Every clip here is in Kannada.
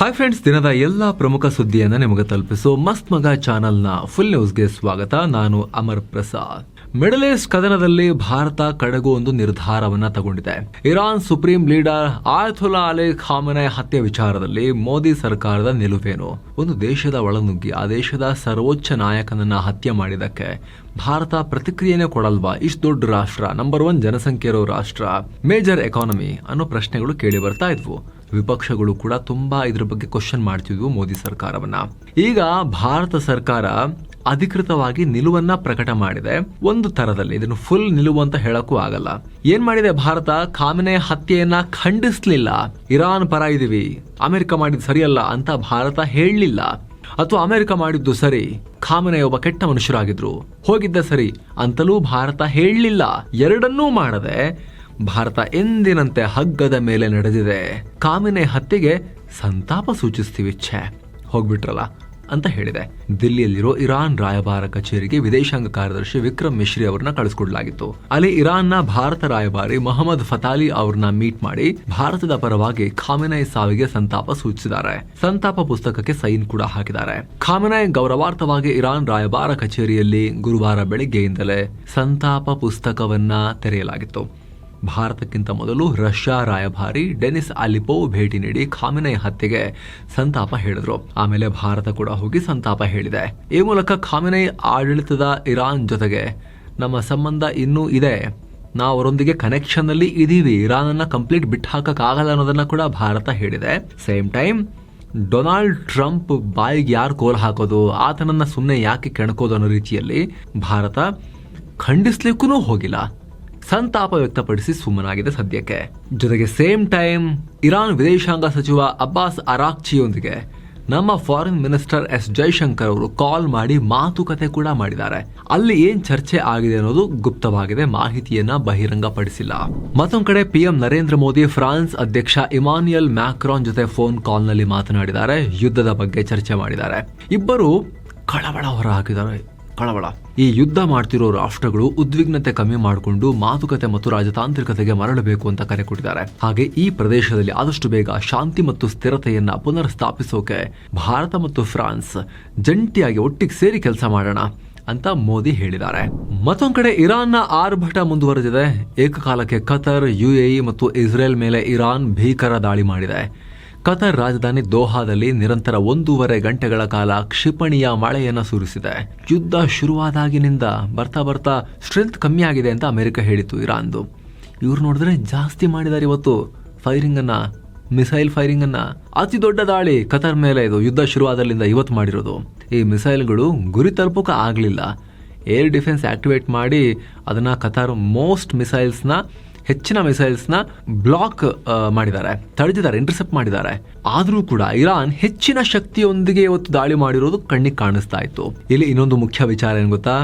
ಹಾಯ್ ಫ್ರೆಂಡ್ಸ್, ದಿನದ ಎಲ್ಲಾ ಪ್ರಮುಖ ಸುದ್ದಿಯನ್ನು ನಿಮಗೆ ತಲುಪಿಸೋ ಮಸ್ತ್ ಮಗ ಚಾನೆಲ್ನ ಫುಲ್ ನ್ಯೂಸ್ಗೆ ಸ್ವಾಗತ. ನಾನು ಅಮರ್ ಪ್ರಸಾದ್. ಮಿಡಲ್ ಈಸ್ಟ್ ಕದನದಲ್ಲಿ ಭಾರತ ಕಡೆಗೂ ಒಂದು ನಿರ್ಧಾರವನ್ನ ತಗೊಂಡಿದೆ. Iran supreme leader Ayatollah Ali Khamenei ಹತ್ಯೆ ವಿಚಾರದಲ್ಲಿ ಮೋದಿ ಸರ್ಕಾರದ ನಿಲುವೇನು? ಒಂದು ದೇಶದ ಒಳನುಗ್ಗಿ ಆ ದೇಶದ ಸರ್ವೋಚ್ಚ ನಾಯಕನನ್ನ ಹತ್ಯೆ ಮಾಡಿದಕ್ಕೆ ಭಾರತ ಪ್ರತಿಕ್ರಿಯೆನೇ ಕೊಡಲ್ವಾ? ಇಷ್ಟು ದೊಡ್ಡ ರಾಷ್ಟ್ರ, ನಂಬರ್ 1 ಜನಸಂಖ್ಯೆ ಇರೋ ರಾಷ್ಟ್ರ, ಮೇಜರ್ ಎಕಾನಮಿ ಅನ್ನೋ ಪ್ರಶ್ನೆಗಳು ಕೇಳಿ ಬರ್ತಾ ಇದ್ವು. ವಿಪಕ್ಷಗಳು ಕೂಡ ತುಂಬಾ ಇದ್ರ ಬಗ್ಗೆ ಕ್ವಶನ್ ಮಾಡ್ತಿದ್ವು ಮೋದಿ ಸರ್ಕಾರವನ್ನ. ಈಗ ಭಾರತ ಸರ್ಕಾರ ಅಧಿಕೃತವಾಗಿ ನಿಲುವನ್ನ ಪ್ರಕಟ ಮಾಡಿದೆ. ಒಂದು ತರದಲ್ಲಿ ಇದನ್ನು ಫುಲ್ ನಿಲುವು ಅಂತ ಹೇಳಕ್ಕೂ ಆಗಲ್ಲ. ಏನ್ ಮಾಡಿದೆ ಭಾರತ? ಖಾಮೆನಿ ಹತ್ಯೆಯನ್ನ ಖಂಡಿಸ್ಲಿಲ್ಲ. ಇರಾನ್ ಪರ ಇದೀವಿ, ಅಮೆರಿಕ ಮಾಡಿದ್ ಸರಿಯಲ್ಲ ಅಂತ ಭಾರತ ಹೇಳಲಿಲ್ಲ. ಅಥವಾ ಅಮೆರಿಕ ಮಾಡಿದ್ದು ಸರಿ, ಖಾಮೆನಿ ಒಬ್ಬ ಕೆಟ್ಟ ಮನುಷ್ಯರಾಗಿದ್ರು, ಹೋಗಿದ್ದ ಸರಿ ಅಂತಲೂ ಭಾರತ ಹೇಳಲಿಲ್ಲ. ಎರಡನ್ನೂ ಮಾಡದೆ ಭಾರತ ಎಂದಿನಂತೆ ಹಗ್ಗದ ಮೇಲೆ ನಡೆದಿದೆ. ಖಾಮೆನಿ ಹತ್ಯೆಗೆ ಸಂತಾಪ ಸೂಚಿಸ್ತೀವಿ, ಹೋಗ್ಬಿಟ್ರಲ್ಲ ಅಂತ ಹೇಳಿದೆ. ದಿಲ್ಲಿಯಲ್ಲಿರೋ ಇರಾನ್ ರಾಯಭಾರ ಕಚೇರಿಗೆ ವಿದೇಶಾಂಗ ಕಾರ್ಯದರ್ಶಿ ವಿಕ್ರಮ್ ಮಿಶ್ರಿ ಅವರನ್ನ ಕಳಿಸಿಕೊಡಲಾಗಿತ್ತು. ಅಲ್ಲಿ ಇರಾನ್ನ ಭಾರತ ರಾಯಭಾರಿ ಮೊಹಮ್ಮದ್ ಫತಾಲಿ ಅವ್ರನ್ನ ಮೀಟ್ ಮಾಡಿ ಭಾರತದ ಪರವಾಗಿ ಖಾಮೆನಿ ಸಾವಿಗೆ ಸಂತಾಪ ಸೂಚಿಸಿದ್ದಾರೆ. ಸಂತಾಪ ಪುಸ್ತಕಕ್ಕೆ ಸೈನ್ ಕೂಡ ಹಾಕಿದ್ದಾರೆ. ಖಾಮೆನಿ ಗೌರವಾರ್ಥವಾಗಿ ಇರಾನ್ ರಾಯಭಾರ ಕಚೇರಿಯಲ್ಲಿ ಗುರುವಾರ ಬೆಳಿಗ್ಗೆಯಿಂದಲೇ ಸಂತಾಪ ಪುಸ್ತಕವನ್ನ ತೆರೆಯಲಾಗಿತ್ತು. ಭಾರತಕ್ಕಿಂತ ಮೊದಲು ರಷ್ಯಾ ರಾಯಭಾರಿ ಡೆನಿಸ್ ಅಲಿಪೋವ್ ಭೇಟಿ ನೀಡಿ ಖಾಮೆನಿ ಹತ್ಯೆಗೆ ಸಂತಾಪ ಹೇಳಿದ್ರು. ಆಮೇಲೆ ಭಾರತ ಕೂಡ ಹೋಗಿ ಸಂತಾಪ ಹೇಳಿದೆ. ಈ ಮೂಲಕ ಖಾಮೆನಿ ಆಡಳಿತದ ಇರಾನ್ ಜೊತೆಗೆ ನಮ್ಮ ಸಂಬಂಧ ಇನ್ನೂ ಇದೆ, ನಾವು ಅವರೊಂದಿಗೆ ಕನೆಕ್ಷನ್ ಅಲ್ಲಿ ಇದೀವಿ, ಇರಾನ್ ಅನ್ನ ಕಂಪ್ಲೀಟ್ ಬಿಟ್ಟು ಹಾಕಕ್ಕಾಗಲ್ಲ ಅನ್ನೋದನ್ನ ಕೂಡ ಭಾರತ ಹೇಳಿದೆ. ಸೇಮ್ ಟೈಮ್ ಡೊನಾಲ್ಡ್ ಟ್ರಂಪ್ ಬಾಯಿಗೆ ಯಾರು ಕೋಲ್ ಹಾಕೋದು, ಆತನನ್ನ ಸುಮ್ಮನೆ ಯಾಕೆ ಕೆಣಕೋದು ಅನ್ನೋ ರೀತಿಯಲ್ಲಿ ಭಾರತ ಖಂಡಿಸ್ಲಿಕ್ಕೂ ಹೋಗಿಲ್ಲ, ಸಂತಾಪ ವ್ಯಕ್ತಪಡಿಸಿ ಸುಮ್ಮನಾಗಿದೆ ಸದ್ಯಕ್ಕೆ. ಜೊತೆಗೆ ಸೇಮ್ ಟೈಮ್ ಇರಾನ್ ವಿದೇಶಾಂಗ ಸಚಿವ ಅಬ್ಬಾಸ್ ಅರಾಕ್ಚಿಯೊಂದಿಗೆ ನಮ್ಮ ಫಾರಿನ್ ಮಿನಿಸ್ಟರ್ ಎಸ್ ಜೈಶಂಕರ್ ಅವರು ಕಾಲ್ ಮಾಡಿ ಮಾತುಕತೆ ಕೂಡ ಮಾಡಿದ್ದಾರೆ. ಅಲ್ಲಿ ಏನ್ ಚರ್ಚೆ ಆಗಿದೆ ಅನ್ನೋದು ಗುಪ್ತವಾಗಿದೆ, ಮಾಹಿತಿಯನ್ನ ಬಹಿರಂಗಪಡಿಸಿಲ್ಲ. ಮತ್ತೊಂದ್ ಕಡೆ ಪಿಎಂ ನರೇಂದ್ರ ಮೋದಿ ಫ್ರಾನ್ಸ್ ಅಧ್ಯಕ್ಷ ಇಮಾನ್ಯುಯಲ್ ಮ್ಯಾಕ್ರಾನ್ ಜೊತೆ ಫೋನ್ ಕಾಲ್ ನಲ್ಲಿ ಮಾತನಾಡಿದ್ದಾರೆ. ಯುದ್ಧದ ಬಗ್ಗೆ ಚರ್ಚೆ ಮಾಡಿದ್ದಾರೆ. ಇಬ್ಬರು ಕಳವಳ ಹೊರ ಹಾಕಿದ್ದಾರೆ. ಕಳವಳ. ಈ ಯುದ್ಧ ಮಾಡ್ತಿರೋ ರಾಷ್ಟ್ರಗಳು ಉದ್ವಿಗ್ನತೆ ಕಮ್ಮಿ ಮಾಡಿಕೊಂಡು ಮಾತುಕತೆ ಮತ್ತು ರಾಜತಾಂತ್ರಿಕತೆಗೆ ಮರಳಬೇಕು ಅಂತ ಕರೆ ಕೊಟ್ಟಿದ್ದಾರೆ. ಹಾಗೆ ಈ ಪ್ರದೇಶದಲ್ಲಿ ಆದಷ್ಟು ಬೇಗ ಶಾಂತಿ ಮತ್ತು ಸ್ಥಿರತೆಯನ್ನ ಪುನರ್ ಸ್ಥಾಪಿಸೋಕೆ ಭಾರತ ಮತ್ತು ಫ್ರಾನ್ಸ್ ಜಂಟಿಯಾಗಿ ಒಟ್ಟಿಗೆ ಸೇರಿ ಕೆಲಸ ಮಾಡೋಣ ಅಂತ ಮೋದಿ ಹೇಳಿದ್ದಾರೆ. ಮತ್ತೊಂದ್ ಕಡೆ ಇರಾನ್ನ ಆರ್ಭಟ ಮುಂದುವರೆದಿದೆ. ಏಕಕಾಲಕ್ಕೆ ಕತರ್, ಯುಎಇ ಮತ್ತು ಇಸ್ರೇಲ್ ಮೇಲೆ ಇರಾನ್ ಭೀಕರ ದಾಳಿ ಮಾಡಿದೆ. ಕತರ್ ರಾಜಧಾನಿ ದೋಹಾದಲ್ಲಿ ನಿರಂತರ 1.5 ಗಂಟೆಗಳ ಕಾಲ ಕ್ಷಿಪಣಿಯ ಮಳೆಯನ್ನ ಸುರಿಸಿದೆ. ಯುದ್ಧ ಶುರುವಾದಾಗಿನಿಂದ ಬರ್ತಾ ಸ್ಟ್ರೆಂತ್ ಕಮ್ಮಿ ಆಗಿದೆ ಅಂತ ಅಮೆರಿಕ ಹೇಳಿತ್ತು ಇರಾನ್ದು. ಇವ್ರು ನೋಡಿದ್ರೆ ಜಾಸ್ತಿ ಮಾಡಿದ್ದಾರೆ ಇವತ್ತು ಫೈರಿಂಗ್ ಅನ್ನ, ಮಿಸೈಲ್ ಫೈರಿಂಗ್ ಅನ್ನ. ಅತಿ ದೊಡ್ಡ ದಾಳಿ ಕತರ್ ಮೇಲೆ ಇದು ಯುದ್ಧ ಶುರುವಾದಲ್ಲಿಂದ ಇವತ್ತು ಮಾಡಿರೋದು. ಈ ಮಿಸೈಲ್ಗಳು ಗುರಿ ತಲುಪೋಕೆ ಆಗ್ಲಿಲ್ಲ. ಏರ್ ಡಿಫೆನ್ಸ್ ಆಕ್ಟಿವೇಟ್ ಮಾಡಿ ಅದನ್ನ ಕತರ್ ಹೆಚ್ಚಿನ ಮಿಸೈಲ್ಸ್ನ ಬ್ಲಾಕ್ ಮಾಡಿದ್ದಾರೆ, ತಡೆದಿದ್ದಾರೆ, ಇಂಟರ್ಸೆಪ್ಟ್ ಮಾಡಿದ್ದಾರೆ. ಆದ್ರೂ ಕೂಡ ಇರಾನ್ ಹೆಚ್ಚಿನ ಶಕ್ತಿಯೊಂದಿಗೆ ಇವತ್ತು ದಾಳಿ ಮಾಡಿರೋದು ಕಣ್ಣಿಗೆ ಕಾಣಿಸ್ತಾ ಇತ್ತು. ಇಲ್ಲಿ ಇನ್ನೊಂದು ಮುಖ್ಯ ವಿಚಾರ ಏನ್ ಗೊತ್ತಾ?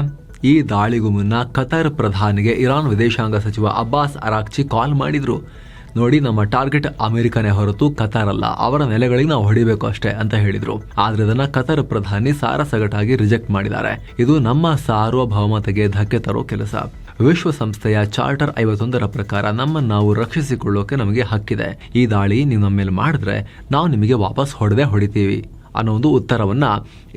ಈ ದಾಳಿಗೂ ಮುನ್ನ ಕತರ್ ಪ್ರಧಾನಿಗೆ ಇರಾನ್ ವಿದೇಶಾಂಗ ಸಚಿವ ಅಬ್ಬಾಸ್ ಅರಾಕ್ಚಿ ಕಾಲ್ ಮಾಡಿದ್ರು. ನೋಡಿ, ನಮ್ಮ ಟಾರ್ಗೆಟ್ ಅಮೆರಿಕನೇ ಹೊರತು ಕತಾರ್ ಅಲ್ಲ, ಅವರ ನೆಲೆಗಳಿಗೆ ನಾವು ಹೊಡಿಬೇಕು ಅಷ್ಟೇ ಅಂತ ಹೇಳಿದ್ರು. ಆದ್ರೆ ಅದನ್ನ ಕತರ್ ಪ್ರಧಾನಿ ಸಾರಸಗಟಾಗಿ ರಿಜೆಕ್ಟ್ ಮಾಡಿದ್ದಾರೆ. ಇದು ನಮ್ಮ ಸಾರ್ವಭೌಮತೆಗೆ ಧಕ್ಕೆ ತರೋ ಕೆಲಸ. ವಿಶ್ವಸಂಸ್ಥೆಯ ಚಾರ್ಟರ್ 51 ಪ್ರಕಾರ ನಮ್ಮನ್ನು ನಾವು ರಕ್ಷಿಸಿಕೊಳ್ಳೋಕೆ ನಮಗೆ ಹಕ್ಕಿದೆ. ಈ ದಾಳಿ ನೀವು ನಮ್ಮ ಮೇಲೆ ಮಾಡಿದ್ರೆ ನಾವು ನಿಮಗೆ ವಾಪಸ್ ಹೊಡಿತೀವಿ ಅನ್ನೋ ಒಂದು ಉತ್ತರವನ್ನ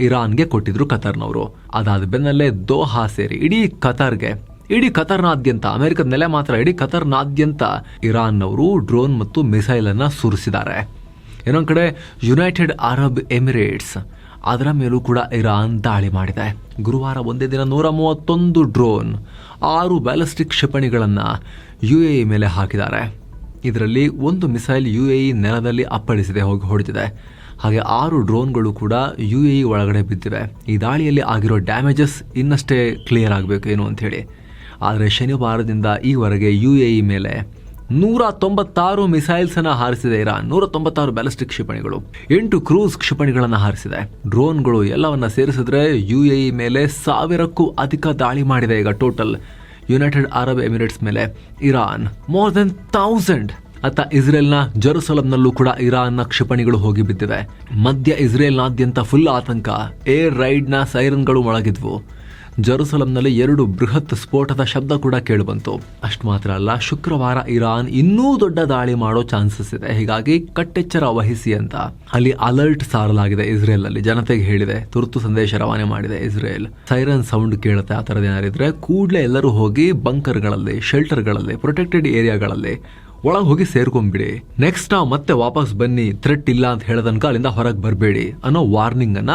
ಇರಾನ್ಗೆ ಕೊಟ್ಟಿದ್ರು ಕತರ್ನವರು. ಅದಾದ ಬೆನ್ನಲ್ಲೇ ದೋಹಾ ಸೇರಿ ಇಡೀ ಕತರ್ನಾದ್ಯಂತ, ಅಮೆರಿಕದ ನೆಲೆ ಮಾತ್ರ, ಇಡೀ ಕತರ್ನಾದ್ಯಂತ ಇರಾನ್ನವರು ಡ್ರೋನ್ ಮತ್ತು ಮಿಸೈಲ್ ಅನ್ನ ಸುರಿಸಿದ್ದಾರೆ. ಇನ್ನೊಂದ್ ಕಡೆ ಯುನೈಟೆಡ್ ಅರಬ್ ಎಮಿರೇಟ್ಸ್, ಅದರ ಮೇಲೂ ಕೂಡ ಇರಾನ್ ದಾಳಿ ಮಾಡಿದೆ. ಗುರುವಾರ ಒಂದೇ ದಿನ 131 ಡ್ರೋನ್, 6 ಬ್ಯಾಲಿಸ್ಟಿಕ್ ಕ್ಷಿಪಣಿಗಳನ್ನ ಯುಎಇ ಮೇಲೆ ಹಾಕಿದ್ದಾರೆ. ಇದರಲ್ಲಿ ಒಂದು ಮಿಸೈಲ್ ಯುಎಇ ನೆಲದಲ್ಲಿ ಅಪ್ಪಳಿಸಿದೆ, ಹೋಗಿ ಹೊಡೆದಿದೆ. ಹಾಗೆ 6 ಡ್ರೋನ್ಗಳು ಕೂಡ ಯುಎಇ ಒಳಗಡೆ ಬಿದ್ದಿವೆ. ಈ ದಾಳಿಯಲ್ಲಿ ಆಗಿರೋ ಡ್ಯಾಮೇಜಸ್ ಇನ್ನಷ್ಟೇ ಕ್ಲಿಯರ್ ಆಗಬೇಕು ಏನು ಅಂತ ಹೇಳಿ. ಆದರೆ ಶನಿವಾರದಿಂದ ಈವರೆಗೆ ಯುಎಇ ಮೇಲೆ 196 ಮಿಸೈಲ್ಸ್ ಅನ್ನ ಹಾರಿಸಿದೆ ಇರಾನ್. 196 ಬ್ಯಾಲಿಸ್ಟಿಕ್ ಕ್ಷಿಪಣಿಗಳು, 8 ಕ್ರೂಸ್ ಕ್ಷಿಪಣಿಗಳನ್ನ ಹಾರಿಸಿದೆ. ಡ್ರೋನ್ಗಳು ಎಲ್ಲವನ್ನ ಸೇರಿಸಿದ್ರೆ ಯುಎಇ ಮೇಲೆ 1000ಕ್ಕೂ ಅಧಿಕ ದಾಳಿ ಮಾಡಿದೆ. ಈಗ ಟೋಟಲ್ ಯುನೈಟೆಡ್ ಅರಬ್ ಎಮಿರೇಟ್ಸ್ ಮೇಲೆ ಇರಾನ್ ಮೋರ್ ದೆನ್ 1000. ಅತ್ತ ಇಸ್ರೇಲ್ನ ಜೆರುಸಲಂನಲ್ಲೂ ಕೂಡ ಇರಾನ್ನ ಕ್ಷಿಪಣಿಗಳು ಹೋಗಿ ಬಿದ್ದಿವೆ. ಮಧ್ಯ ಇಸ್ರೇಲ್ನಾದ್ಯಂತ ಫುಲ್ ಆತಂಕ. ಏರ್ ರೈಡ್ನ ಸೈರನ್ಗಳು ಮೊಳಗಿದ್ವು. ಜೆರುಸಲಂನಲ್ಲಿ 2 ಬೃಹತ್ ಸ್ಫೋಟದ ಶಬ್ದ ಕೂಡ ಕೇಳಿಬಂತು. ಅಷ್ಟು ಮಾತ್ರ ಅಲ್ಲ, ಶುಕ್ರವಾರ ಇರಾನ್ ಇನ್ನೂ ದೊಡ್ಡ ದಾಳಿ ಮಾಡೋ ಚಾನ್ಸಸ್ ಇದೆ, ಹೀಗಾಗಿ ಕಟ್ಟೆಚ್ಚರ ವಹಿಸಿ ಅಂತ ಅಲ್ಲಿ ಅಲರ್ಟ್ ಸಾರಲಾಗಿದೆ. ಇಸ್ರೇಲ್ ಅಲ್ಲಿ ಜನತೆಗೆ ಹೇಳಿದೆ, ತುರ್ತು ಸಂದೇಶ ರವಾನೆ ಮಾಡಿದೆ ಇಸ್ರೇಲ್. ಸೈರನ್ ಸೌಂಡ್ ಕೇಳುತ್ತೆ, ಆ ತರದ ಏನಾರಿದ್ರೆ ಕೂಡಲೇ ಎಲ್ಲರೂ ಹೋಗಿ ಬಂಕರ್ಗಳಲ್ಲಿ, ಶೆಲ್ಟರ್ಗಳಲ್ಲಿ, ಪ್ರೊಟೆಕ್ಟೆಡ್ ಏರಿಯಾಗಳಲ್ಲಿ ಒಳಗೆ ಹೋಗಿ ಸೇರ್ಕೊಂಡ್ಬಿಡಿ. ನೆಕ್ಸ್ಟ್ ನಾವು ಮತ್ತೆ ವಾಪಸ್ ಬನ್ನಿ, ಥ್ರೆಟ್ ಇಲ್ಲ ಅಂತ ಹೇಳದನ್ಕ ಅಲ್ಲಿಂದ ಹೊರಗೆ ಬರಬೇಡಿ ಅನ್ನೋ ವಾರ್ನಿಂಗ್ ಅನ್ನ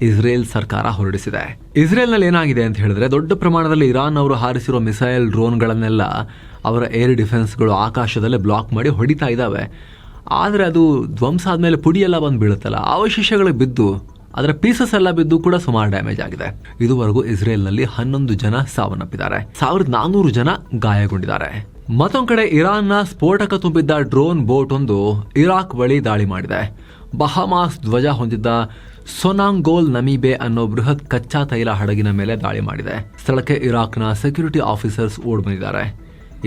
ಇಸ್ರೇಲ್ ಸರ್ಕಾರ ಹೊರಡಿಸಿದೆ. ಇಸ್ರೇಲ್ ನಲ್ಲಿ ಏನಾಗಿದೆ ಅಂತ ಹೇಳಿದ್ರೆ, ದೊಡ್ಡ ಪ್ರಮಾಣದಲ್ಲಿ ಇರಾನ್ ಅವರು ಹಾರಿಸಿರೋ ಮಿಸೈಲ್ ಡ್ರೋನ್ಗಳನ್ನೆಲ್ಲ ಅವರ ಏರ್ ಡಿಫೆನ್ಸ್ಗಳು ಆಕಾಶದಲ್ಲೇ ಬ್ಲಾಕ್ ಮಾಡಿ ಹೊಡಿತಾ ಇದ್ದಾವೆ. ಆದರೆ ಅದು ಧ್ವಂಸ ಆದ್ಮೇಲೆ ಪುಡಿ ಎಲ್ಲ ಬಂದು ಬೀಳುತ್ತಲ್ಲ, ಅವಶೇಷಗಳಿಗೆ ಬಿದ್ದು ಅದರ ಪೀಸಸ್ ಎಲ್ಲ ಬಿದ್ದು ಕೂಡ ಸುಮಾರು ಡ್ಯಾಮೇಜ್ ಆಗಿದೆ. ಇದುವರೆಗೂ ಇಸ್ರೇಲ್ನಲ್ಲಿ 11 ಜನ ಸಾವನ್ನಪ್ಪಿದ್ದಾರೆ, 1400 ಜನ ಗಾಯಗೊಂಡಿದ್ದಾರೆ. ಮತ್ತೊಂದು ಕಡೆ ಇರಾನ್ನ ಸ್ಫೋಟಕ ತುಂಬಿದ್ದ ಡ್ರೋನ್ ಬೋಟ್ ಒಂದು ಇರಾಕ್ ಬಳಿ ದಾಳಿ ಮಾಡಿದೆ. ಬಹಾಮಾಸ್ ಧ್ವಜ ಹೊಂದಿದ್ದ ಸೊನಾಂಗೋಲ್ ನಮೀಬೆ ಅನ್ನೋ ಬೃಹತ್ ಕಚ್ಚಾ ತೈಲ ಹಡಗಿನ ಮೇಲೆ ದಾಳಿ ಮಾಡಿದೆ. ಸ್ಥಳಕ್ಕೆ ಇರಾಕ್ನ ಸೆಕ್ಯೂರಿಟಿ ಆಫೀಸರ್ಸ್ ಓಡ್ ಬಂದಿದ್ದಾರೆ.